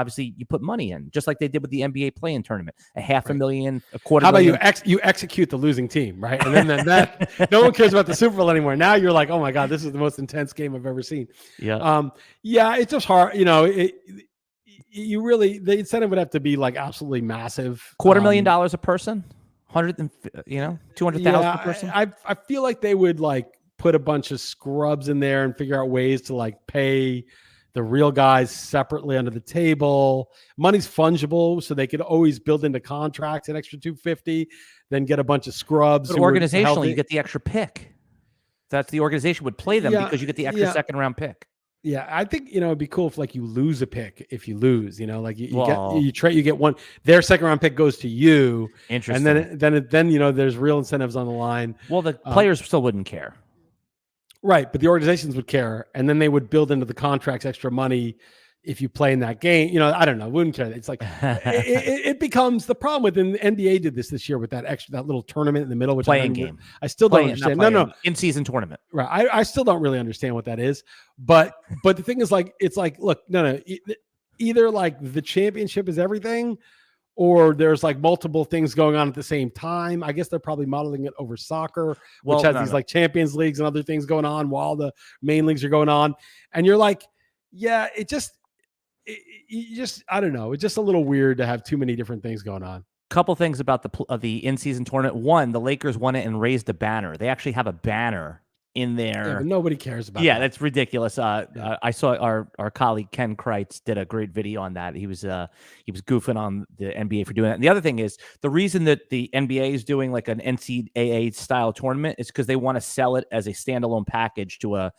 put money in, just like they did with the NBA play-in tournament, $500,000, $250,000. How about you execute the losing team, right? And then that no one cares about the Super Bowl anymore. Now you're like, oh my God, this is the most intense game I've ever seen. Yeah. It's just hard. You really, the incentive would have to be like absolutely massive. $250,000 a person. 200,000 per person. I feel like they would like put a bunch of scrubs in there and figure out ways to like pay the real guys separately under the table. Money's fungible, so they could always build into contracts an extra $250, then get a bunch of scrubs. But organizationally, you get the extra pick. That's the organization would play them because you get the extra second round pick. Yeah, I think it'd be cool if like you lose a pick if you lose, you get one. Their second round pick goes to you. Interesting. And then there's real incentives on the line. Well, the players still wouldn't care, right? But the organizations would care, and then they would build into the contracts extra money if you play in that game. I don't know, wouldn't care. It's like it becomes the problem with the NBA did this year with that little tournament in the middle, which playing game. I still don't understand. No, in-season tournament. Right. I still don't really understand what that is. But the thing is, like, it's like, look, no. Either like the championship is everything, or there's like multiple things going on at the same time. I guess they're probably modeling it over soccer, which has these like Champions Leagues and other things going on while the main leagues are going on. And you're like, yeah, I don't know. It's just a little weird to have too many different things going on. Couple things about the in-season tournament. One, the Lakers won it and raised a banner. They actually have a banner in there. Yeah, but nobody cares about that. That's ridiculous. I saw our colleague Ken Kreitz did a great video on that. He was goofing on the NBA for doing that. And the other thing is the reason that the NBA is doing like an NCAA style tournament is because they want to sell it as a standalone package to a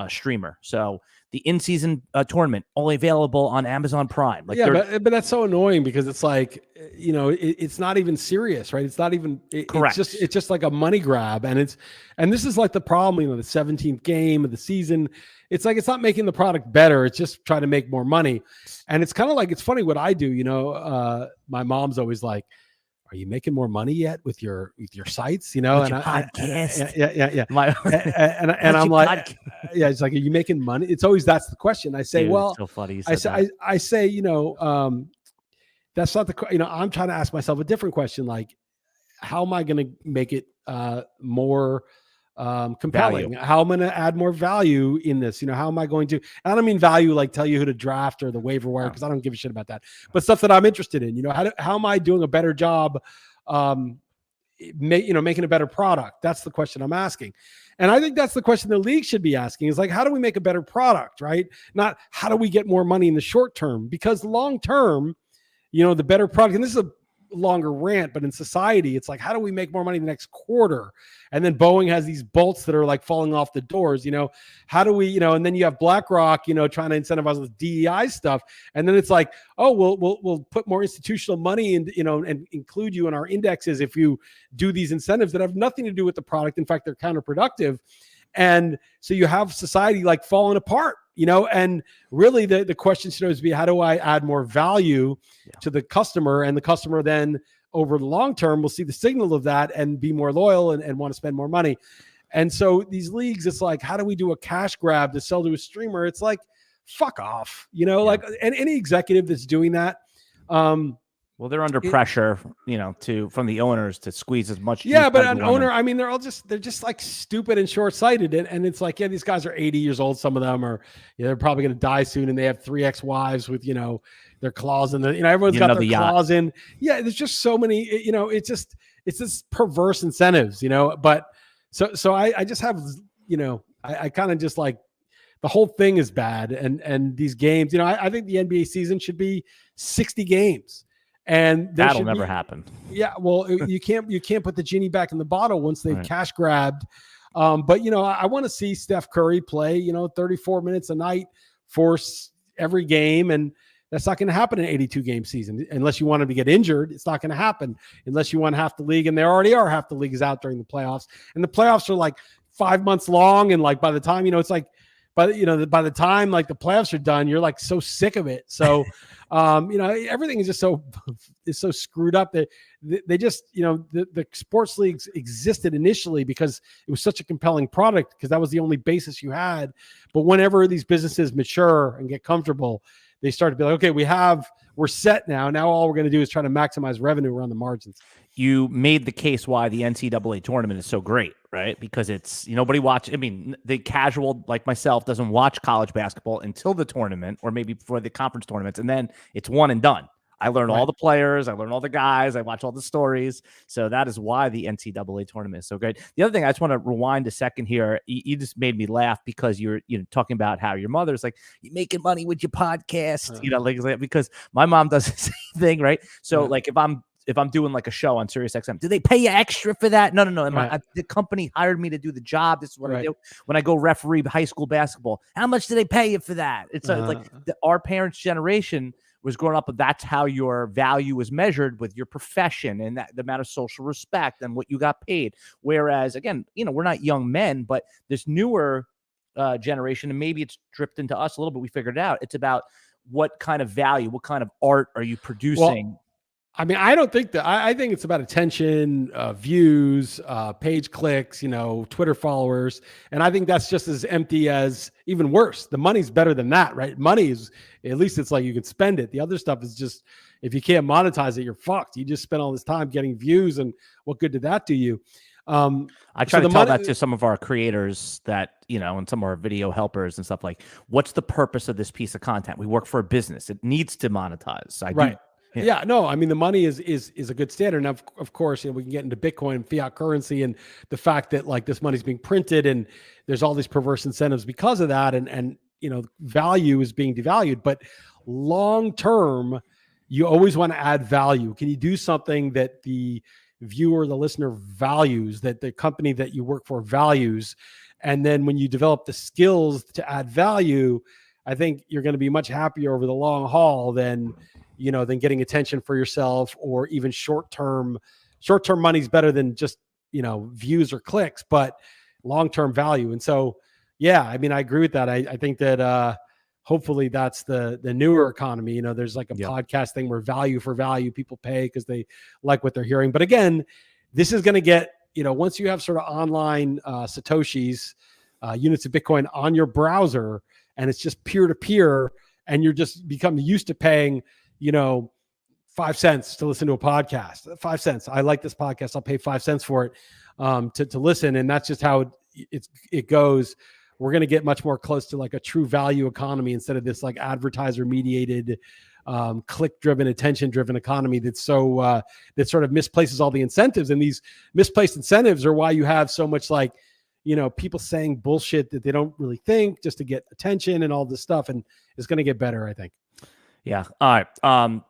streamer. So the in-season tournament only available on Amazon Prime. But that's so annoying because it's like, it's not even serious, right? It's not even correct. It's just like a money grab, and this is like the problem. The 17th game of the season. It's like it's not making the product better. It's just trying to make more money, and it's kind of like it's funny what I do. My mom's always like, are you making more money yet with your sites? And your podcast. And I'm like, yeah, it's like, are you making money? It's always, that's the question. I say, Dude, well, so funny. I say, that's not the, I'm trying to ask myself a different question. Like, how am I going to make it more compelling? Value. How am I going to add more value in this? How am I going to, I don't mean value like tell you who to draft or the waiver wire, because I don't give a shit about that, but stuff that I'm interested in. How am I doing a better job making a better product? That's the question I'm asking. And I think that's the question the league should be asking, is like, how do we make a better product, right? Not how do we get more money in the short term, because long term, the better product, and this is a longer rant, but in society, it's like, how do we make more money the next quarter? And then Boeing has these bolts that are like falling off the doors, how do we, and then you have BlackRock, trying to incentivize with DEI stuff. And then it's like, oh, we'll put more institutional money in, and include you in our indexes if you do these incentives that have nothing to do with the product. In fact, they're counterproductive. And so you have society like falling apart, and really the question should always be, how do I add more value to the customer? And the customer then over the long term will see the signal of that and be more loyal and want to spend more money. And so these leagues, it's like, how do we do a cash grab to sell to a streamer? It's like, fuck off, like, and any executive that's doing that, well, they're under pressure, from the owners to squeeze as much. Yeah, but an owner, I mean, they're just like stupid and short-sighted. And it's like, these guys are 80 years old. Some of them are, they're probably going to die soon. And they have 3 ex-wives with, their claws in the, everyone's got their claws in. Yeah, there's just so many, it's just perverse incentives, but so I just have, I kind of just like, the whole thing is bad. And these games, I think the NBA season should be 60 games. And that'll never happen. Yeah, well, you can't put the genie back in the bottle once they've cash grabbed. But I want to see Steph Curry play, 34 minutes a night for every game, and that's not going to happen in an 82 game season unless you want him to get injured. It's not going to happen unless you want half the league, and there already are half the league is out during the playoffs, and the playoffs are like 5 months long, and like by the time it's like. But by the time like the playoffs are done, you're like so sick of it. So, everything is just so screwed up that they just, the sports leagues existed initially because it was such a compelling product, because that was the only basis you had. But whenever these businesses mature and get comfortable, they start to be like, okay, we're set now. Now all we're going to do is try to maximize revenue around the margins. You made the case why the NCAA tournament is so great, right? Because it's, nobody watch. I mean, the casual like myself doesn't watch college basketball until the tournament, or maybe before the conference tournaments, and then it's one and done. I learn all the players, I learn all the guys, I watch all the stories. So that is why the NCAA tournament is so great. The other thing, I just want to rewind a second here. You just made me laugh because you're talking about how your mother's like, you're making money with your podcast, like because my mom does the same thing, right? So like if I'm doing like a show on Sirius XM, do they pay you extra for that? No. The company hired me to do the job. This is what I do when I go referee high school basketball. How much do they pay you for that? It's like our parents' generation was growing up, but that's how your value was measured, with your profession and that the amount of social respect and what you got paid. Whereas again, we're not young men, but this newer generation, and maybe it's dripped into us a little bit, we figured it out. It's about what kind of value, what kind of art are you producing? Well, I mean, I don't think that. I think it's about attention, views, page clicks, Twitter followers, and I think that's just as empty as, even worse. The money's better than that, right? Money is, at least it's like you can spend it. The other stuff is just, if you can't monetize it, you're fucked. You just spend all this time getting views, and what good did that do you? I try to tell that to some of our creators that, and some of our video helpers and stuff, like, what's the purpose of this piece of content? We work for a business. It needs to monetize. Right. Yeah, no, I mean, the money is a good standard. And of course, we can get into Bitcoin and fiat currency and the fact that like this money's being printed and there's all these perverse incentives because of that. And value is being devalued. But long term, you always want to add value. Can you do something that the viewer, the listener values, that the company that you work for values? And then when you develop the skills to add value, I think you're going to be much happier over the long haul than getting attention for yourself, or even short-term money is better than just, views or clicks, but long-term value. And so, yeah, I mean, I agree with that. I think that hopefully that's the newer economy. There's like a podcast thing where value for value, people pay because they like what they're hearing. But again, this is going to get, once you have sort of online Satoshis, units of Bitcoin on your browser, and it's just peer-to-peer, and you're just become used to paying, 5 cents to listen to a podcast. 5 cents. I like this podcast. I'll pay 5 cents for it to listen. And that's just how it goes. We're going to get much more close to like a true value economy instead of this like advertiser mediated, click driven, attention driven economy that's so that sort of misplaces all the incentives. And these misplaced incentives are why you have so much like, people saying bullshit that they don't really think just to get attention and all this stuff. And it's going to get better, I think. Yeah. All right.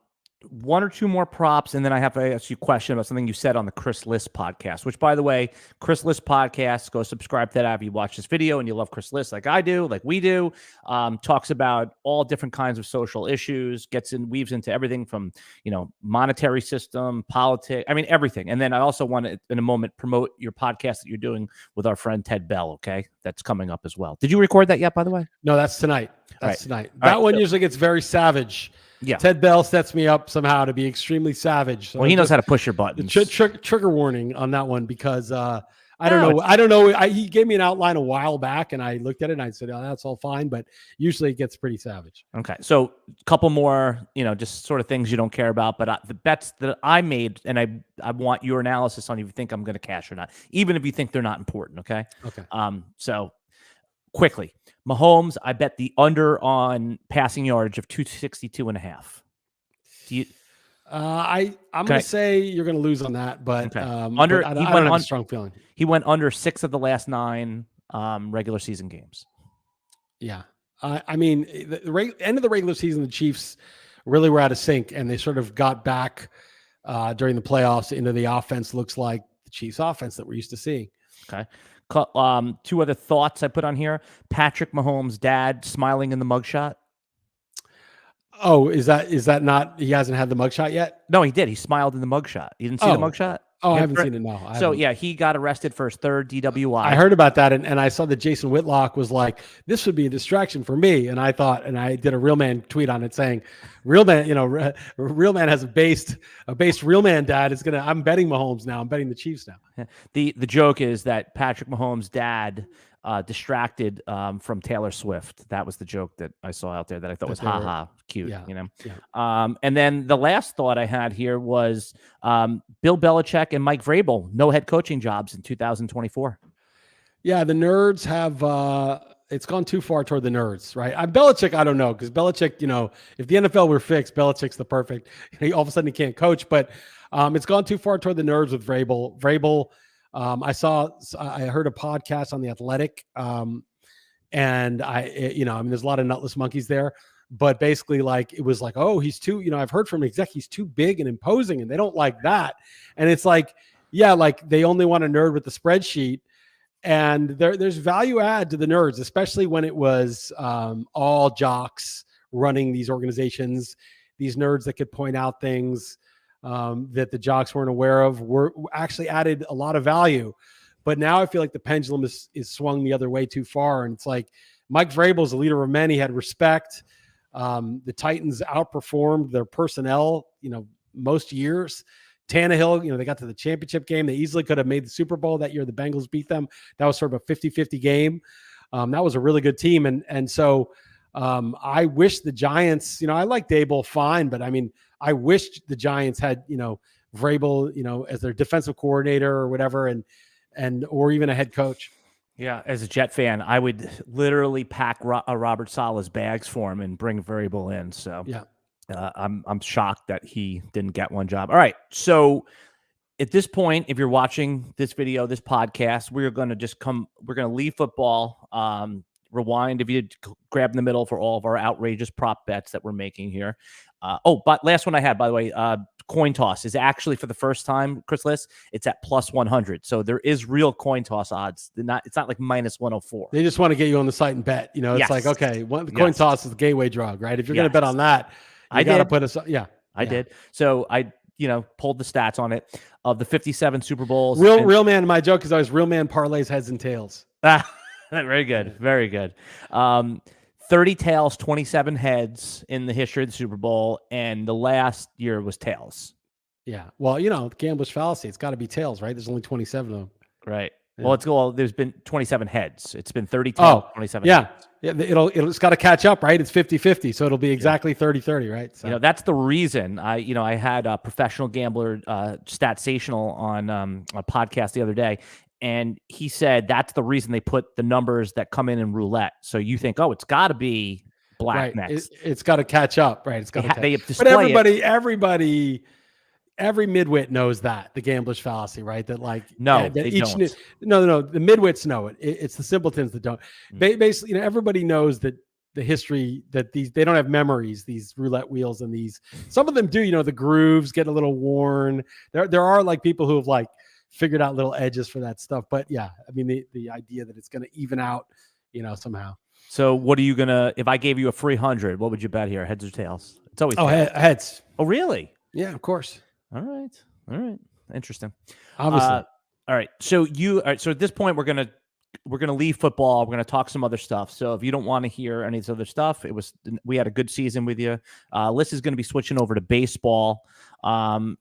One or two more props, and then I have to ask you a question about something you said on the Chris Liss podcast, which, by the way, Chris Liss podcast, go subscribe to that if you watch this video and you love Chris Liss like I do, like we do. Talks about all different kinds of social issues, weaves into everything from, monetary system, politics, everything. And then I also want to, in a moment, promote your podcast that you're doing with our friend Ted Bell, okay? That's coming up as well. Did you record that yet, by the way? No, that's tonight. Tonight. That one usually gets very savage. Yeah, Ted Bell sets me up somehow to be extremely savage. So he knows how to push your buttons. Trigger warning on that one because I don't know. He gave me an outline a while back, and I looked at it and I said, "Oh, that's all fine." But usually it gets pretty savage. Okay, so a couple more, just sort of things you don't care about, but the bets that I made, and I want your analysis on if you think I'm going to cash or not, even if you think they're not important. Okay. Okay. So quickly. Mahomes, I bet the under on passing yardage of 262.5. Do you? I'm going to say you're going to lose on that, but under. But I don't have a strong feeling. He went under 6 of the last 9 regular season games. Yeah, the end of the regular season, the Chiefs really were out of sync, and they sort of got back during the playoffs into the offense. Looks like the Chiefs' offense that we're used to seeing. Okay. 2 other thoughts I put on here. Patrick Mahomes' dad smiling in the mugshot. Oh, is that not? He hasn't had the mugshot yet? No, he did. He smiled in the mugshot. You didn't see the mugshot? Oh, I haven't seen it. No. He got arrested for his 3rd DWI. I heard about that, and I saw that Jason Whitlock was like, "This would be a distraction for me," and I thought, and I did a Real Man tweet on it saying, "Real Man, Real Man has a based Real Man dad. I'm betting Mahomes now. I'm betting the Chiefs now." The joke is that Patrick Mahomes' dad distracted from Taylor Swift. That was the joke that I saw out there that I thought was cute. Yeah. And then the last thought I had here was Bill Belichick and Mike Vrabel, no head coaching jobs in 2024. Yeah, the nerds have it's gone too far toward the nerds, right? Belichick, I don't know, because Belichick, if the NFL were fixed, Belichick's the perfect. All of a sudden he can't coach, but it's gone too far toward the nerds with Vrabel. I heard a podcast on The Athletic, and there's a lot of nutless monkeys there, but basically it was like, oh, he's too, I've heard from an exec, he's too big and imposing, and they don't like that. And it's like, yeah, like they only want a nerd with the spreadsheet. And there's value add to the nerds, especially when it was all jocks running these organizations, these nerds that could point out things that the jocks weren't aware of were actually added a lot of value. But now I feel like the pendulum is swung the other way too far. And it's like Mike Vrabel is a leader of men. He had respect. The Titans outperformed their personnel, most years. Tannehill, they got to the championship game. They easily could have made the Super Bowl that year. The Bengals beat them. That was sort of a 50-50 game. That was a really good team. And so I wish the Giants, I like Daboll fine, but I wish the Giants had, Vrabel, as their defensive coordinator or whatever, and or even a head coach. Yeah, as a Jet fan, I would literally pack Robert Saleh's bags for him and bring Vrabel in. So yeah, I'm shocked that he didn't get one job. All right, so at this point, if you're watching this video, this podcast, we're going to leave football. Rewind if you grab in the middle for all of our outrageous prop bets that we're making here. But last one I had, by the way, coin toss is actually for the first time, Chris Liss, it's at plus 100. So there is real coin toss odds. It's not like minus 104. They just want to get you on the site and bet. It's yes. like, okay, the coin toss is the gateway drug, right? If you're going to bet on that, you got to put us. Yeah, I did. So I pulled the stats on it of the 57 Super Bowls. Real man. My joke is always real man parlays heads and tails. Very good. Very good. 30 tails, 27 heads in the history of the Super Bowl, and the last year was tails. Yeah. Well, the gambler's fallacy. It's got to be tails, right? There's only 27 of them. Right. Yeah. Well, there's been 27 heads. It's been 30 tails, 27 heads. Yeah, it's got to catch up, right? It's 50-50, so it'll be exactly 30-30, right? So. That's the reason I had a professional gambler, Statsational, on a podcast the other day, and he said that's the reason they put the numbers that come in roulette. So you think, it's got to be black next. It's got to catch up, right? It's got to. But every midwit knows that, the gambler's fallacy, right? That they don't. No, the midwits know it. It's the simpletons that don't. Basically, everybody knows that the history, that they don't have memories, these roulette wheels, and some of them do. The grooves get a little worn. There are people who have figured out little edges for that stuff. But yeah, I mean the idea that it's going to even out, somehow. So what are you gonna? If I gave you a free 100, what would you bet here? Heads or tails? It's always heads. Oh, really? Yeah, of course. All right. Interesting. Obviously. All right. So so at this point, we're gonna leave football. We're gonna talk some other stuff. So if you don't want to hear any of this other stuff, we had a good season with you. Liss is gonna be switching over to baseball. And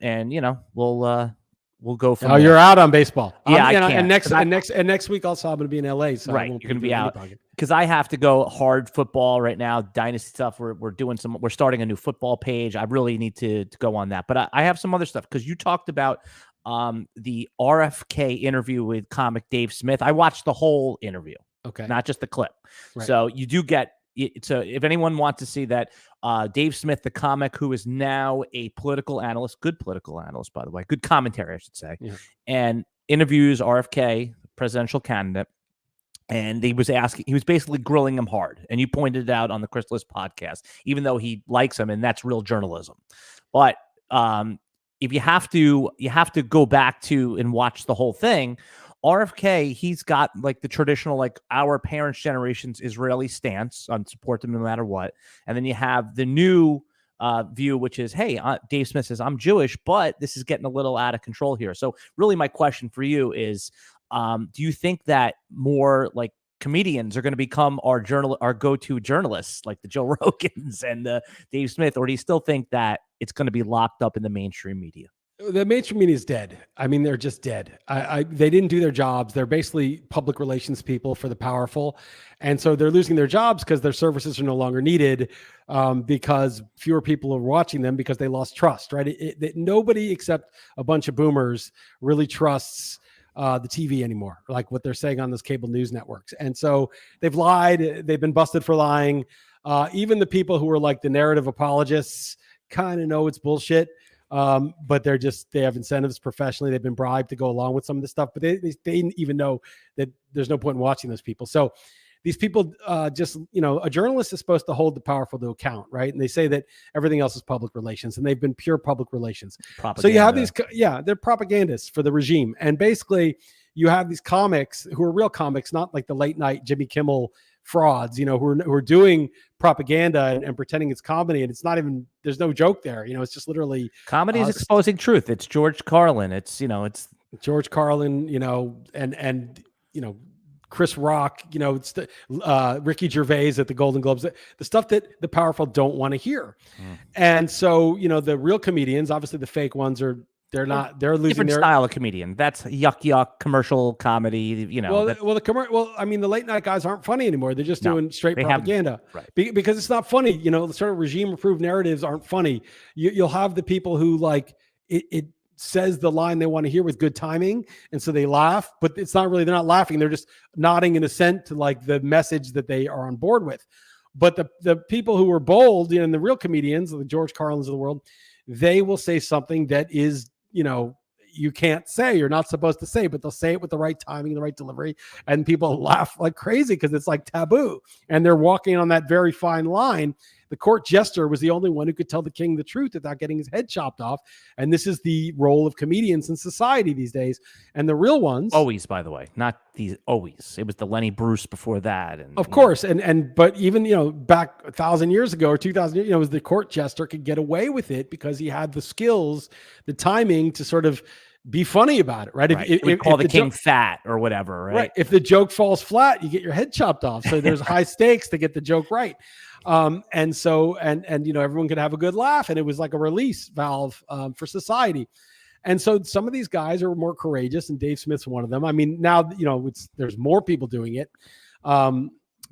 we'll go from. Oh, you're out on baseball. Yeah, I can't. And next week also I'm gonna be in LA. So right, you're gonna be out because I have to go hard football right now. Dynasty stuff. We're starting a new football page. I really need to go on that. But I have some other stuff because you talked about the RFK interview with comic Dave Smith. I watched the whole interview. Okay, not just the clip. Right. So you do get. So if anyone wants to see that, Dave Smith, the comic, who is now a political analyst, good political analyst, by the way, good commentary, I should say, and interviews RFK, presidential candidate. And he was basically grilling him hard. And you pointed it out on the Chris Liss podcast, even though he likes him, and that's real journalism. But if you have to go back to and watch the whole thing. RFK, he's got the traditional, our parents' generation's Israeli stance on support them no matter what. And then you have the new view, which is, hey, Dave Smith says, I'm Jewish, but this is getting a little out of control here. So really my question for you is, do you think that more comedians are going to become our go-to journalists, like the Joe Rogans and the Dave Smith, or do you still think that it's going to be locked up in the mainstream media? The mainstream media is dead. I mean, they're just dead. They didn't do their jobs. They're basically public relations people for the powerful. And so they're losing their jobs because their services are no longer needed because fewer people are watching them because they lost trust, right? Nobody except a bunch of boomers really trusts the TV anymore, like what they're saying on those cable news networks. And so they've lied. They've been busted for lying. Even the people who are the narrative apologists kind of know it's bullshit. But they have incentives professionally. They've been bribed to go along with some of this stuff, but they didn't even know that there's no point in watching those people. So these people a journalist is supposed to hold the powerful to account, right? And they say that everything else is public relations, and they've been pure public relations. Propaganda. So you have they're propagandists for the regime. And basically you have these comics who are real comics, not like the late night Jimmy Kimmel frauds, who are doing propaganda and pretending it's comedy, and it's not even, there's no joke there. It's just literally comedy is exposing truth. It's George Carlin. It's George Carlin, and Chris Rock, it's Ricky Gervais at the Golden Globes, the stuff that the powerful don't want to hear. And so, the real comedians, obviously the fake ones they're losing different their style of comedian. That's yuck commercial comedy. The late night guys aren't funny anymore. They're just doing straight propaganda, right? Because it's not funny. The sort of regime approved narratives aren't funny. You'll have the people who it says the line they want to hear with good timing, and so they laugh. But it's not really, they're not laughing. They're just nodding in assent to the message that they are on board with. But the people who are bold, and the real comedians, the George Carlins of the world, they will say something that is, you can't say, you're not supposed to say, but they'll say it with the right timing, the right delivery, and people laugh like crazy because it's taboo. And they're walking on that very fine line. The court jester was the only one who could tell the king the truth without getting his head chopped off. And this is the role of comedians in society these days. And the real ones, always, by the way, not these always. It was the Lenny Bruce before that, and of course, but even back 1,000 years ago or 2,000 years, it was the court jester could get away with it because he had the skills, the timing to sort of be funny about it, right? Right. If call the king fat or whatever, right? If the joke falls flat, you get your head chopped off. So there's high stakes to get the joke right. And so everyone could have a good laugh, and it was like a release valve for society. And so some of these guys are more courageous, and Dave Smith's one of them. I mean, now there's more people doing it.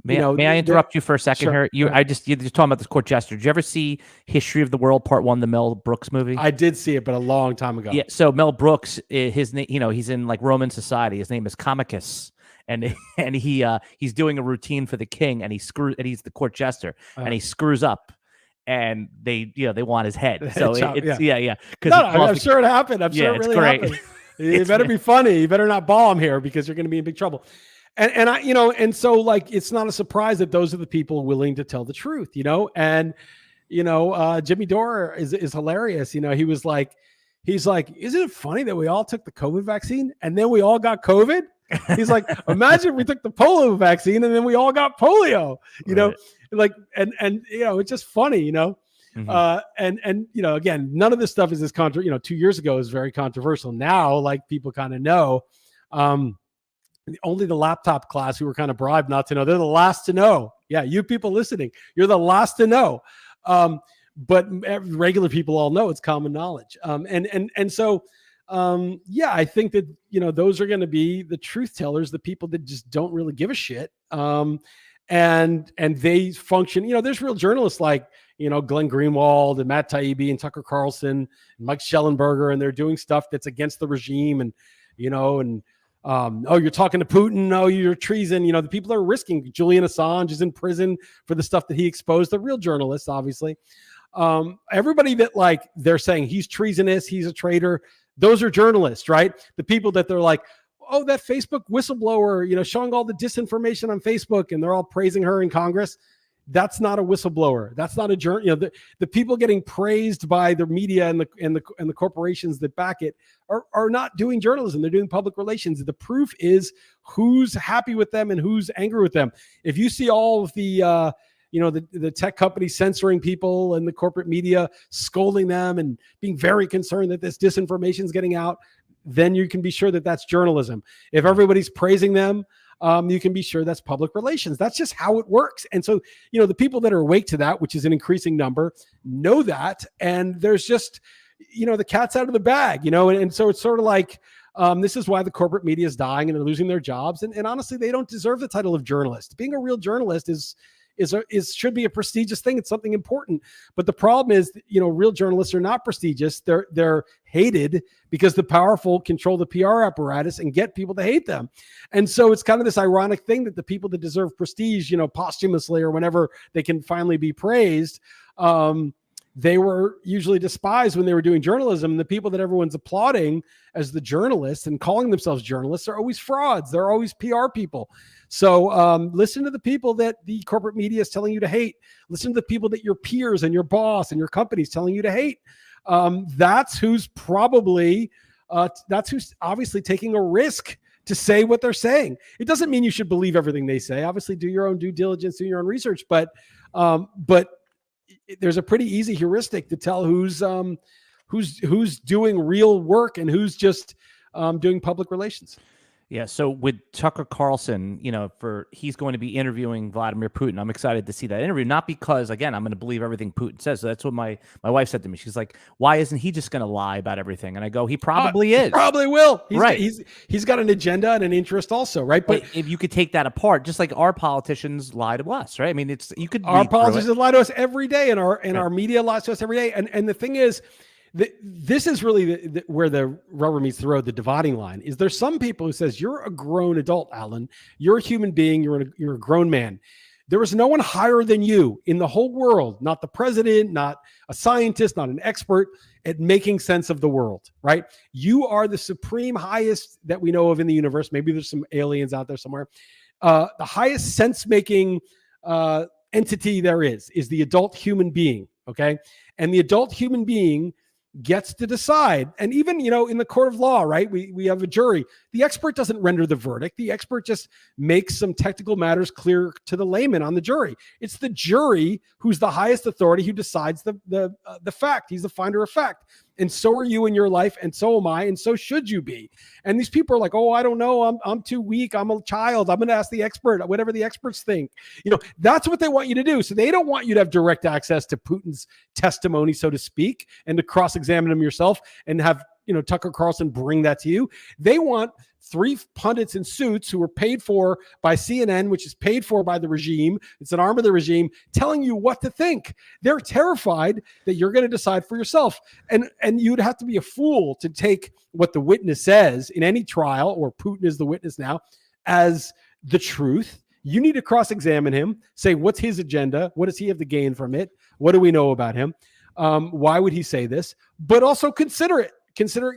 May I interrupt you for a second here? You're talking about this court jester. Did you ever see History of the World Part 1, the Mel Brooks movie? I did see it, but a long time ago. Yeah. So Mel Brooks, his name, he's in like Roman society. His name is Comicus, and he's doing a routine for the king, and he's the court jester, and he screws up. And they want his head. So yeah. I'm sure it happened. I'm sure it really happened. You better be funny. You better not ball him here, because you're going to be in big trouble. And so like, it's not a surprise that those are the people willing to tell the truth, and, Jimmy Dore is hilarious. He's like, isn't it funny that we all took the COVID vaccine and then we all got COVID? He's like, imagine we took the polio vaccine and then we all got polio, like, and it's just funny, Mm-hmm. Again, none of this stuff is as 2 years ago is very controversial. Now, like, people kind of know, only the laptop class who were kind of bribed not to know. They're the last to know. Yeah. You people listening, you're the last to know. But regular people all know, it's common knowledge. So I think that, those are going to be the truth tellers, the people that just don't really give a shit. And they function, there's real journalists like, Glenn Greenwald and Matt Taibbi and Tucker Carlson and Mike Schellenberger, and they're doing stuff that's against the regime, and, you're talking to Putin. Oh, you're treason. The people that are risking. Julian Assange is in prison for the stuff that he exposed. The real journalists, obviously. Everybody that, like, they're saying he's treasonous, he's a traitor. Those are journalists, right? The people that they're like, oh, that Facebook whistleblower, showing all the disinformation on Facebook, and they're all praising her in Congress. That's not a whistleblower. That's not a journal. The people getting praised by the media and the corporations that back it are not doing journalism. They're doing public relations. The proof is who's happy with them and who's angry with them. If you see all of the the tech companies censoring people and the corporate media scolding them and being very concerned that this disinformation is getting out, then you can be sure that that's journalism. If everybody's praising them, you can be sure that's public relations. That's just how it works. And so, the people that are awake to that, which is an increasing number, know that. And there's just, the cat's out of the bag, and so it's sort of like, this is why the corporate media is dying and they're losing their jobs. And honestly, they don't deserve the title of journalist. Being a real journalist should be a prestigious thing. It's something important. But the problem is, real journalists are not prestigious. They're hated because the powerful control the PR apparatus and get people to hate them. And so it's kind of this ironic thing that the people that deserve prestige, posthumously or whenever they can finally be praised, they were usually despised when they were doing journalism. And the people that everyone's applauding as the journalists and calling themselves journalists are always frauds. They're always PR people. So listen to the people that the corporate media is telling you to hate. Listen to the people that your peers and your boss and your company is telling you to hate. That's who's obviously taking a risk to say what they're saying. It doesn't mean you should believe everything they say. Obviously, do your own due diligence, do your own research. But there's a pretty easy heuristic to tell who's doing real work and who's just doing public relations. Yeah. So with Tucker Carlson, he's going to be interviewing Vladimir Putin. I'm excited to see that interview, not because, again, I'm going to believe everything Putin says. So that's what my wife said to me. She's like, why isn't he just going to lie about everything? And I go, he probably is. He probably will. Right. He's got an agenda and an interest also, right? But if you could take that apart, just like our politicians lie to us, right? I mean, our politicians lie to us every day, and our media lies to us every day. And the thing is, this is really where the rubber meets the road. The dividing line is there's some people who says, you're a grown adult, Alan. You're a human being. You're a grown man. There is no one higher than you in the whole world, not the president, not a scientist, not an expert at making sense of the world, right? You are the supreme highest that we know of in the universe. Maybe there's some aliens out there somewhere. The highest sense-making entity there is the adult human being, okay? And the adult human being gets to decide. And even, in the court of law, right? We have a jury. The expert doesn't render the verdict. The expert just makes some technical matters clear to the layman on the jury. It's the jury who's the highest authority who decides the fact. He's the finder of fact. And so are you in your life, and so am I, and so should you be. And these people are like, oh, I don't know, I'm too weak, I'm a child, I'm going to ask the expert, whatever the experts think. That's what they want you to do. So they don't want you to have direct access to Putin's testimony, so to speak, and to cross-examine him yourself and have Tucker Carlson bring that to you. They want 3 pundits in suits who are paid for by CNN, which is paid for by the regime. It's an arm of the regime, telling you what to think. They're terrified that you're going to decide for yourself. And you'd have to be a fool to take what the witness says in any trial, or Putin is the witness now, as the truth. You need to cross-examine him, say, what's his agenda? What does he have to gain from it? What do we know about him? Why would he say this? But also consider it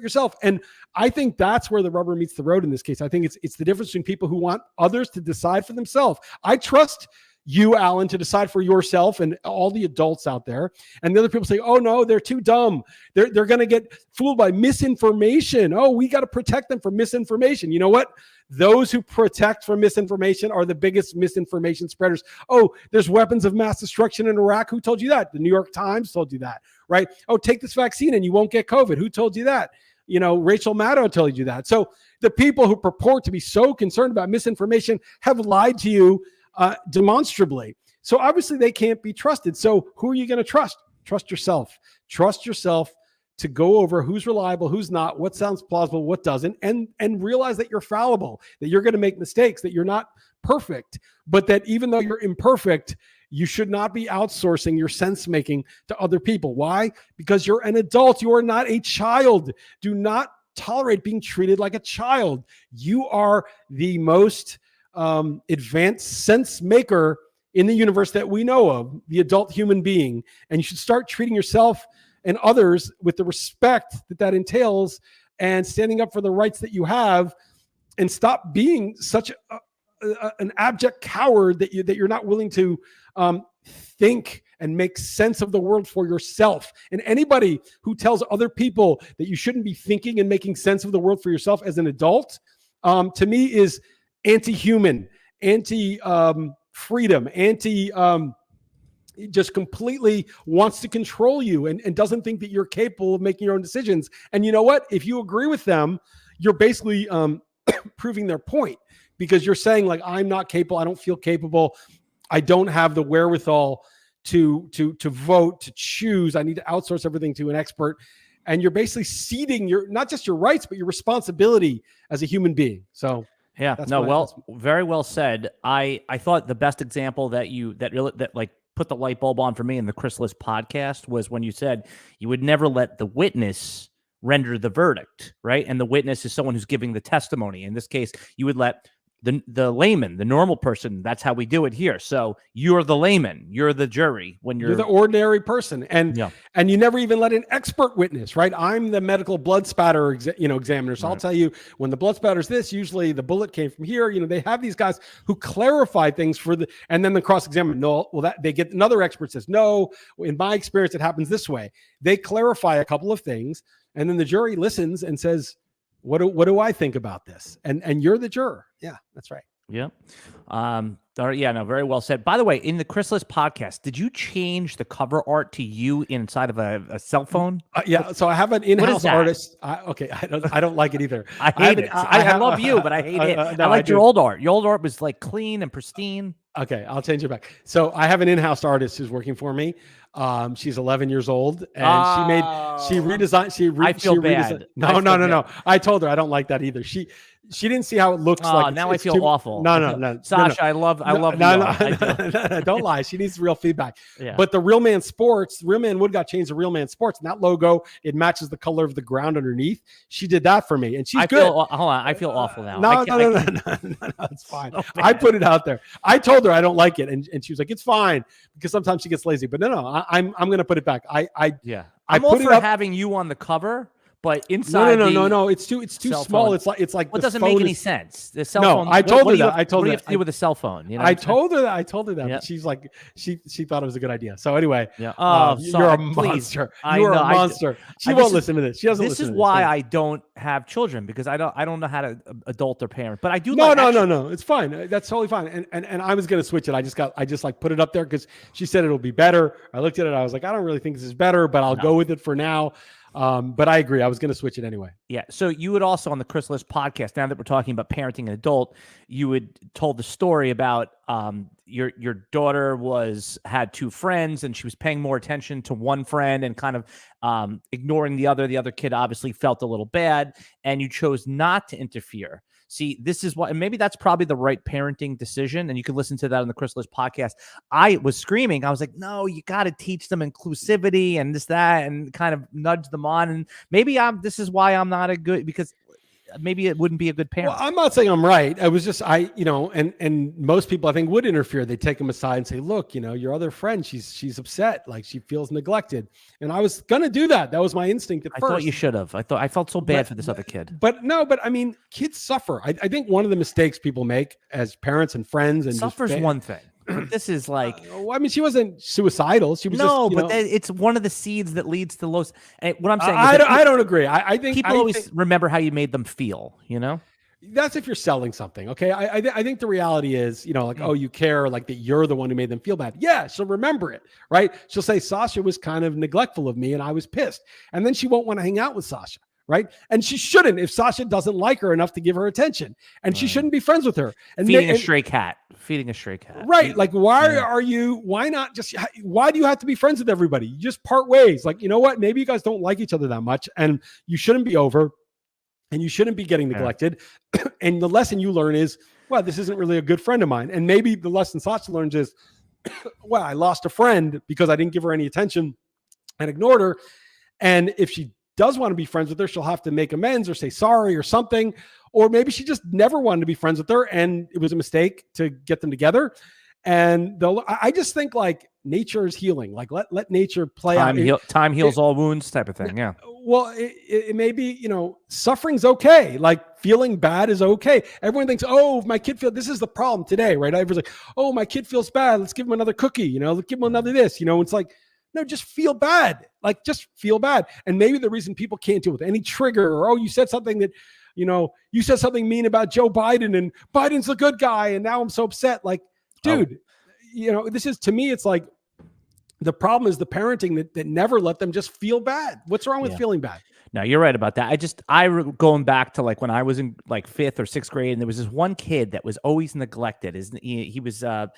yourself. And I think that's where the rubber meets the road in this case. I think it's the difference between people who want others to decide for themselves. I trust you, Alan, to decide for yourself and all the adults out there. And the other people say, oh no, they're too dumb. They're going to get fooled by misinformation. Oh, we got to protect them from misinformation. You know what? Those who protect from misinformation are the biggest misinformation spreaders. Oh, there's weapons of mass destruction in Iraq. Who told you that? The New York Times told you that, right? Oh, take this vaccine and you won't get COVID. Who told you that? Rachel Maddow told you that. So the people who purport to be so concerned about misinformation have lied to you demonstrably. So obviously they can't be trusted. So who are you going to trust? Trust yourself. Trust yourself to go over who's reliable, who's not, what sounds plausible, what doesn't, and realize that you're fallible, that you're going to make mistakes, that you're not perfect, but that even though you're imperfect, you should not be outsourcing your sense making to other people. Why? Because you're an adult. You are not a child. Do not tolerate being treated like a child. You are the most advanced sense maker in the universe that we know of, the adult human being. And you should start treating yourself and others with the respect that entails, and standing up for the rights that you have, and stop being such an abject coward that you're not willing to think and make sense of the world for yourself. And anybody who tells other people that you shouldn't be thinking and making sense of the world for yourself as an adult, to me is anti-human, anti-freedom, just completely wants to control you and doesn't think that you're capable of making your own decisions. And you know what? If you agree with them, you're basically proving their point, because you're saying, like, I'm not capable. I don't feel capable. I don't have the wherewithal to vote, to choose. I need to outsource everything to an expert. And you're basically ceding not just your rights, but your responsibility as a human being. So yeah, very well said. I thought the best example that put the light bulb on for me in the Chris Liss podcast was when you said you would never let the witness render the verdict, right? And the witness is someone who's giving the testimony. In this case, you would let the layman, the normal person. That's how we do it here. So you're the layman, you're the jury when you're the ordinary person, and you never even let an expert witness, right? I'm the medical blood spatter examiner. So I'll tell you, when the blood spatter's this, usually the bullet came from here. They have these guys who clarify things and then the cross-examiner. No, well, that they get another expert says, no, in my experience, it happens this way. They clarify a couple of things, and then the jury listens and says, what do I think about this? And you're the juror. Yeah, that's right. Yeah. Very well said. By the way, in the Chris Liss podcast, did you change the cover art to you inside of a cell phone? Yeah. So I have an in-house artist. I don't like it either. I hate it. I love you, but I hate it. I liked your old art. Your old art was like clean and pristine. Okay, I'll change it back. So I have an in-house artist who's working for me. She's 11 years old, and she redesigned. I feel bad. No. I told her I don't like that either. She didn't see how it looks like. Now I feel awful. No. Sasha, no. I love no, don't lie. She needs real feedback. Yeah. But the Real Man Wood got changed to Real Man Sports, and that logo, it matches the color of the ground underneath. She did that for me, and she's good. Hold on, I feel awful now. No, it's fine. So I put it out there. I told her I don't like it, and she was like, it's fine, because sometimes she gets lazy. But no, I'm going to put it back. I'm all for having you on the cover, but inside no. It's too small. Phone. It's like it doesn't make any sense. The cell phone. I told her that. What do you have to do with a cell phone? You know I told her that. But she's like, she thought it was a good idea. So anyway, you're a monster. You're a monster. She won't listen to this. She doesn't. This is why I don't have children, because I don't know how to adult or parent. But I do. No. It's fine. That's totally fine. And I was gonna switch it. I just like put it up there because she said it'll be better. I looked at it. I was like, I don't really think this is better, but I'll go with it for now. But I agree. I was going to switch it anyway. Yeah. So you would also, on the Chris Liss podcast, now that we're talking about parenting an adult, you would told the story about your daughter had two friends, and she was paying more attention to one friend and kind of ignoring the other. The other kid obviously felt a little bad, and you chose not to interfere. See, this is what, and maybe that's probably the right parenting decision. And you can listen to that on the Chris Liss podcast. I was screaming. I was like, no, you got to teach them inclusivity and this, that, and kind of nudge them on. And maybe this is why I'm not because maybe it wouldn't be a good parent. Well, I'm not saying I'm right. I was just, and most people I think would interfere. They take them aside and say, look, your other friend, she's upset. Like she feels neglected. And I was going to do that. That was my instinct at first. I thought you should have. I felt so bad for this other kid. But I mean, kids suffer. I think one of the mistakes people make as parents and friends and suffers one thing. But this is like, I mean, she wasn't suicidal. She was it's one of the seeds that leads to low. And what I'm saying, I don't agree. I think people always remember how you made them feel. That's if you're selling something. Okay, I think the reality is, oh, you care, like that you're the one who made them feel bad. Yeah, she'll remember it, right? She'll say Sasha was kind of neglectful of me, and I was pissed, and then she won't want to hang out with Sasha. Right. And she shouldn't if Sasha doesn't like her enough to give her attention, and she shouldn't be friends with her. And feeding a stray cat. Right. Like, why do you have to be friends with everybody? You just part ways. Like, you know what? Maybe you guys don't like each other that much, and you shouldn't be over, and you shouldn't be getting neglected. And the lesson you learn is, well, this isn't really a good friend of mine. And maybe the lesson Sasha learns is, well, I lost a friend because I didn't give her any attention and ignored her. And if she does want to be friends with her, she'll have to make amends or say sorry or something. Or maybe she just never wanted to be friends with her, and it was a mistake to get them together. And I just think like nature is healing. Like let nature play out. Time heals all wounds type of thing. Yeah. Well, it may be, suffering's okay. Like feeling bad is okay. Everyone thinks, oh, my kid this is the problem today, right? Everyone's like, oh, my kid feels bad. Let's give him another cookie. Let's give him another this. It's like, no, just feel bad. Like, just feel bad. And maybe the reason people can't deal with any trigger, or, oh, you said something that, you said something mean about Joe Biden, and Biden's a good guy, and now I'm so upset. Like, dude, this is, to me, it's like, the problem is the parenting that never let them just feel bad. What's wrong with feeling bad? No, you're right about that. Going back to like when I was in like 5th or 6th grade, and there was this one kid that was always neglected. He was an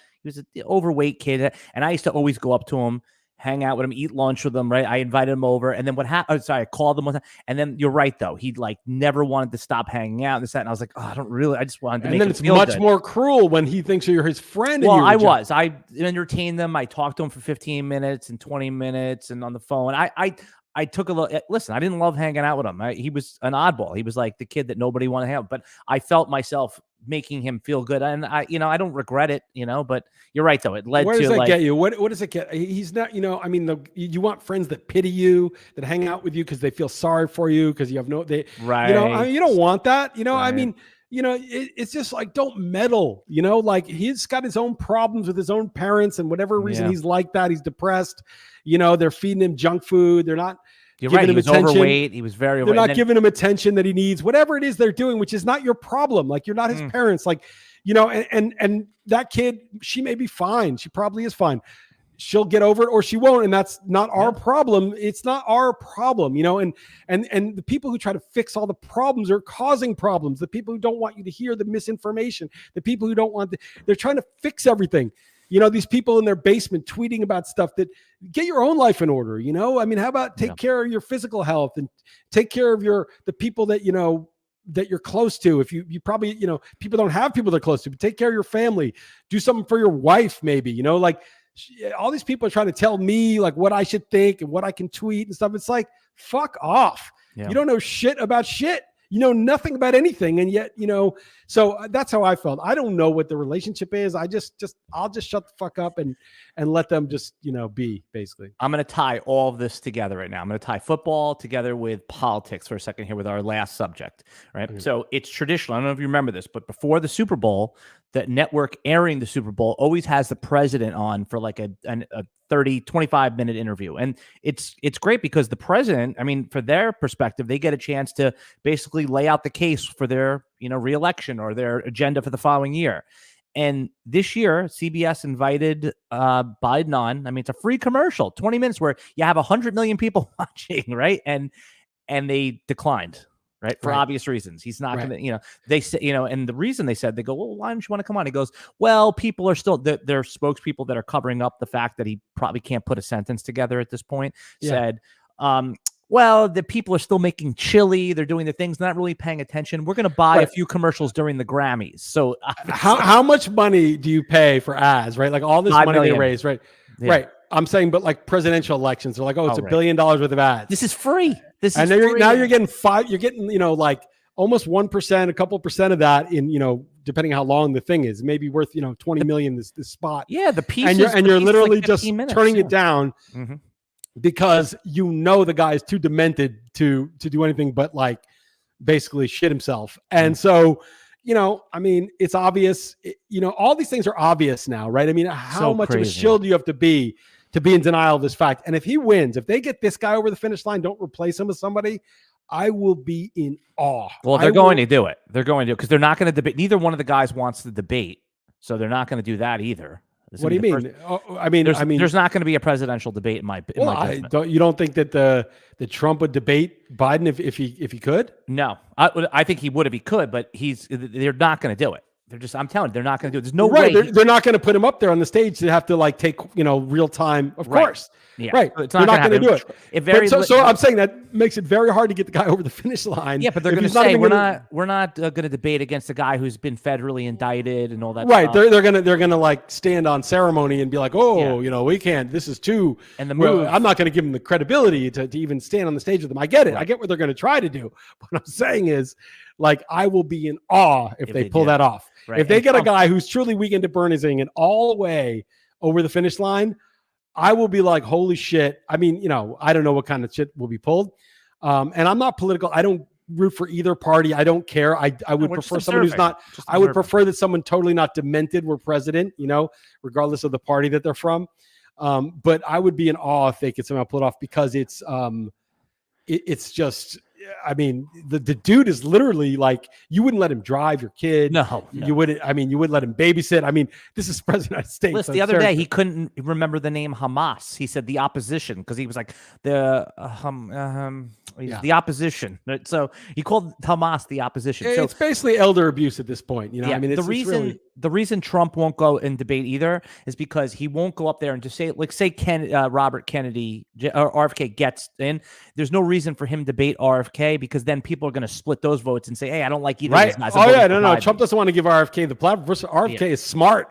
overweight kid, and I used to always go up to him, hang out with him, eat lunch with him, right? I invited him over, and then what happened? I called him one time, and then you're right though. He like never wanted to stop hanging out and this, that, and I was like, oh, I just wanted to make him feel good. And then it's much more cruel when he thinks you're his friend. Well, I entertained them. I talked to him for 15 minutes and 20 minutes, and on the phone, I took a look. Listen, I didn't love hanging out with him. He was an oddball. He was like the kid that nobody wanted to hang out with, but I felt myself making him feel good, and I don't regret it, but you're right though. It led to. Where does that get you? What does it get? He's not, I mean, you want friends that pity you, that hang out with you because they feel sorry for you because you have right. You don't want that. Right. I mean, it's just like, don't meddle. Like he's got his own problems with his own parents, and whatever reason he's like that, he's depressed. They're feeding him junk food. They're not. You're right. He was overweight. He was very. They're not giving him attention that he needs. Whatever it is they're doing, which is not your problem. Like you're not his parents. Like, and that kid, she may be fine. She probably is fine. She'll get over it, or she won't, and that's not our problem. It's not our problem, And the people who try to fix all the problems are causing problems. The people who don't want you to hear the misinformation. The people who don't want they're trying to fix everything. These people in their basement tweeting about stuff that get your own life in order. I mean, how about take care of your physical health and take care of the people that, that you're close to. If you probably, people don't have people they're close to, but take care of your family, do something for your wife. Maybe, like all these people are trying to tell me like what I should think and what I can tweet and stuff. It's like, fuck off. Yeah. You don't know shit about shit. You know nothing about anything, and yet So that's how I felt. I don't know what the relationship is. I'll just shut the fuck up and let them just be, basically. I'm going to tie all of this together right now. I'm going to tie football together with politics for a second here with our last subject, right? Mm-hmm. So it's traditional. I don't know if you remember this, but before the Super Bowl, the network airing the Super Bowl always has the president on for like a 30, 25-minute interview. And it's great because the president, I mean, for their perspective, they get a chance to basically lay out the case for their, reelection or their agenda for the following year. And this year, CBS invited Biden on. I mean, it's a free commercial, 20 minutes where you have 100 million people watching, right? And they declined. Right. For obvious reasons. He's not going to, they say, and the reason they said, they go, well, why don't you want to come on? He goes, well, people are still, there are spokespeople that are covering up the fact that he probably can't put a sentence together at this point. Said, well, the people are still making chili. They're doing the things, not really paying attention. We're going to buy a few commercials during the Grammys. So how much money do you pay for ads, right? Like all this money they raise, right? Yeah. Right. I'm saying, but like presidential elections, they're like, oh, it's $1 billion worth of ads. This is free. Now you're getting you're getting, like almost 1%, a couple percent of that in, depending on how long the thing is, maybe worth, 20 million this spot. Yeah. The piece and you're literally like just turning it down because the guy is too demented to do anything but like basically shit himself. And so, I mean, it's obvious, all these things are obvious now, right? I mean, how much of a shield do you have to be in denial of this fact? And if he wins, if they get this guy over the finish line, don't replace him with somebody, I will be in awe. Well, they're going to do it. They're going to do it because they're not going to debate. Neither one of the guys wants to debate. So they're not going to do that either. What do you mean? There's not going to be a presidential debate in my judgment. You don't think that the Trump would debate Biden if he could? No, I think he would if he could, but they're not going to do it. I'm telling you, they're not going to do it. There's no way. They're not going to put him up there on the stage to have to like take, real time. Of course. Yeah. Right. They're not going to do it. So I'm saying that makes it very hard to get the guy over the finish line. Yeah, but they're going to say we're not going to debate against a guy who's been federally indicted and all that. Right. Stuff. They're going to like stand on ceremony and be like, we can't. This is too. And I'm not going to give him the credibility to even stand on the stage with them. I get it. Right. I get what they're going to try to do. What I'm saying is, like, I will be in awe if they pull that off. Right. If they get a guy who's truly weekend to burn his and all the way over the finish line, I will be like, holy shit. I mean, I don't know what kind of shit will be pulled. And I'm not political. I don't root for either party. I don't care. I would prefer someone who's not, I would prefer that someone totally not demented were president, regardless of the party that they're from. But I would be in awe if they could somehow pull it off because it's just, I mean, the dude is literally like, you wouldn't let him drive your kid. No. You wouldn't. I mean, you wouldn't let him babysit. I mean, this is President of the United States. Listen, the other day, he couldn't remember the name Hamas. He said the opposition because he was like the opposition. So he called Hamas the opposition. So it's basically elder abuse at this point. I mean, the reason Trump won't go and debate either is because he won't go up there and just say, like, say Robert Kennedy or RFK gets in. There's no reason for him to debate RFK because then people are going to split those votes and say, hey, I don't like either of these guys. Oh, yeah, no. Trump doesn't want to give RFK the platform. RFK is smart,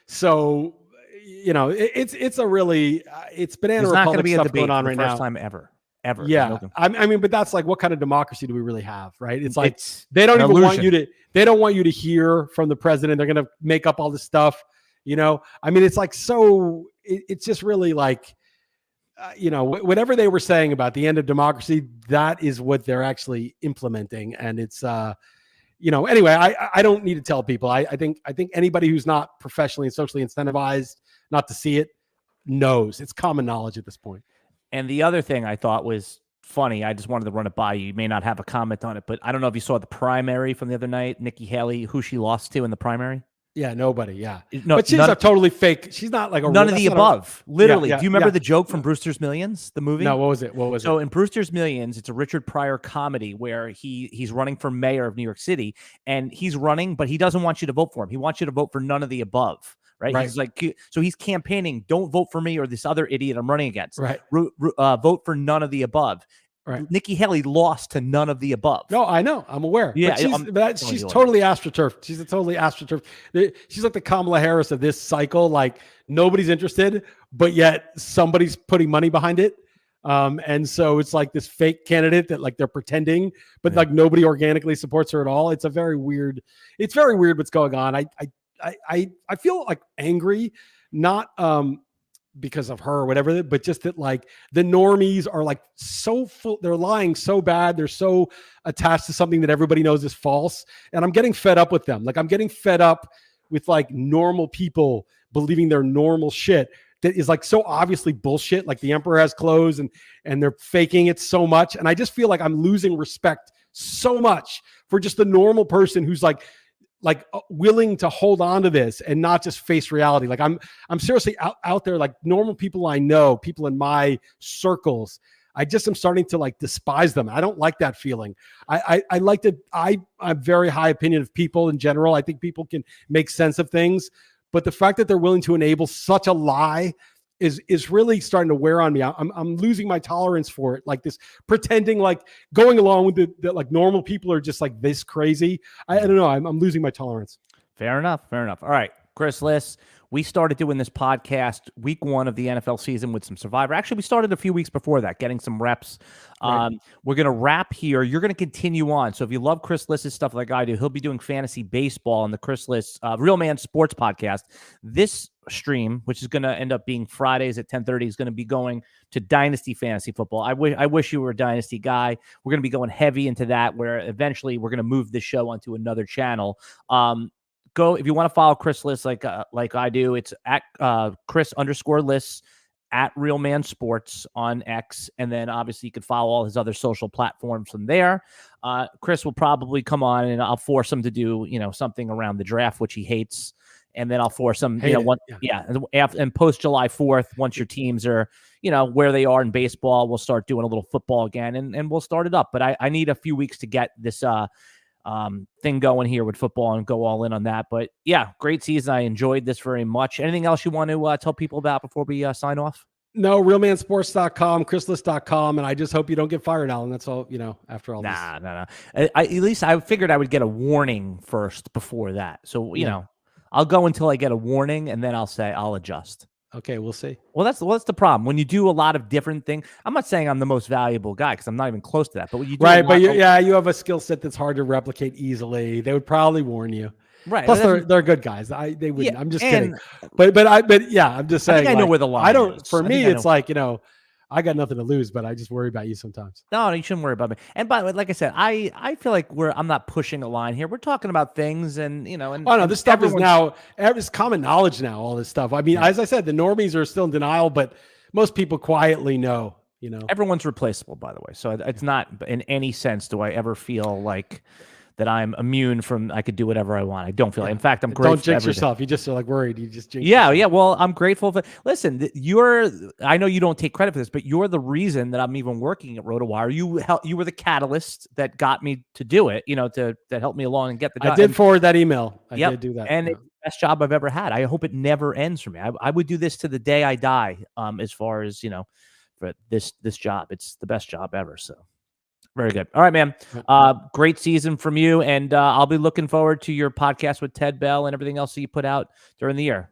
So, it's a really, it's banana republic stuff going on right now. First time ever. Yeah. I mean, but that's like, what kind of democracy do we really have, right? It's like, they don't even want you to hear from the president. They're going to make up all this stuff, I mean, it's like, so it's just really like, whatever they were saying about the end of democracy, that is what they're actually implementing. And it's, anyway, I don't need to tell people. I think anybody who's not professionally and socially incentivized not to see it knows. It's common knowledge at this point. And the other thing I thought was funny, I just wanted to run it by you. You may not have a comment on it, but I don't know if you saw the primary from the other night, Nikki Haley, who she lost to in the primary. Yeah, nobody. Yeah, no, but she's a totally fake. She's not like none of the above. Literally, do you remember the joke from Brewster's Millions, the movie? No, what was it? So in Brewster's Millions, it's a Richard Pryor comedy where he's running for mayor of New York City, and he's running, but he doesn't want you to vote for him. He wants you to vote for none of the above. Right. He's like, so he's campaigning. Don't vote for me or this other idiot I'm running against. Right. Vote for none of the above. Right. Nikki Haley lost to none of the above. No, I know. I'm aware. Yeah, she's totally astroturfed. She's a totally astroturfed. She's like the Kamala Harris of this cycle. Like, nobody's interested, but yet somebody's putting money behind it. And so it's like this fake candidate that like they're pretending, but like nobody organically supports her at all. It's very weird what's going on. I feel like angry, not because of her or whatever, but just that like the normies are like so full, they're lying so bad, they're so attached to something that everybody knows is false. And I'm getting fed up with them. Like I'm getting fed up with like normal people believing their normal shit that is like so obviously bullshit. Like the emperor has clothes and they're faking it so much. And I just feel like I'm losing respect so much for just the normal person who's like willing to hold on to this and not just face reality. Like I'm seriously out there, like normal people I know, people in my circles, I just am starting to like despise them. I don't like that feeling. I'm very high opinion of people in general. I think people can make sense of things, but the fact that they're willing to enable such a lie is really starting to wear on me. I'm losing my tolerance for it. Like this pretending, like going along with that like normal people are just like this crazy. I don't know. I'm losing my tolerance. Fair enough. All right, Chris Liss. We started doing this podcast week 1 of the NFL season with some Survivor. Actually, we started a few weeks before that, getting some reps. Right. We're going to wrap here. You're going to continue on. So if you love Chris Liss's stuff like I do, he'll be doing fantasy baseball on the Chris Liss Real Man Sports podcast. This stream, which is going to end up being Fridays at 10:30, is going to be going to Dynasty Fantasy Football. I wish you were a Dynasty guy. We're going to be going heavy into that, where eventually we're going to move this show onto another channel. Go if you want to follow Chris Liss like I do. It's at Chris_Liss at Real Man Sports on X, and then obviously you can follow all his other social platforms from there. Chris will probably come on, and I'll force him to do something around the draft, which he hates, and then I'll force him and post July 4th, once your teams are where they are in baseball, we'll start doing a little football again, and we'll start it up. But I need a few weeks to get this thing going here with football and go all in on that. But yeah, great season. I enjoyed this very much. Anything else you want to tell people about before we sign off? No, realmansports.com, chrisliss.com, and I just hope you don't get fired, Alan. That's all, after all this. Nah. At least I figured I would get a warning first before that. So, I'll go until I get a warning, and then I'll adjust. Okay, we'll see. Well, that's the problem. When you do a lot of different things, I'm not saying I'm the most valuable guy because I'm not even close to that. But when you do you have a skill set that's hard to replicate easily. They would probably warn you. Right. Plus, they're good guys. They wouldn't. I'm just kidding. But I'm just saying. I know where the line is. I don't. For me, it's like I got nothing to lose, but I just worry about you sometimes. No, you shouldn't worry about me. And by the way, like I said, I feel like I'm not pushing a line here. We're talking about things, and this stuff is now it's common knowledge now. All this stuff. I mean, as I said, the normies are still in denial, but most people quietly know. Everyone's replaceable, by the way. So it's not in any sense do I ever feel like that I'm immune from, I could do whatever I want. I don't feel like, in fact, I'm grateful. Don't jinx yourself. You just are like worried. You just jinx yourself. Yeah. Well, I'm grateful for, listen, I know you don't take credit for this, but you're the reason that I'm even working at RotoWire. You were the catalyst that got me to do it, that helped me along and get the job. I did forward that email. I did do that. And it's the best job I've ever had. I hope it never ends for me. I would do this to the day I die. As far as, for this job, it's the best job ever. So. Very good. All right, man. Great season from you. And I'll be looking forward to your podcast with Ted Bell and everything else that you put out during the year.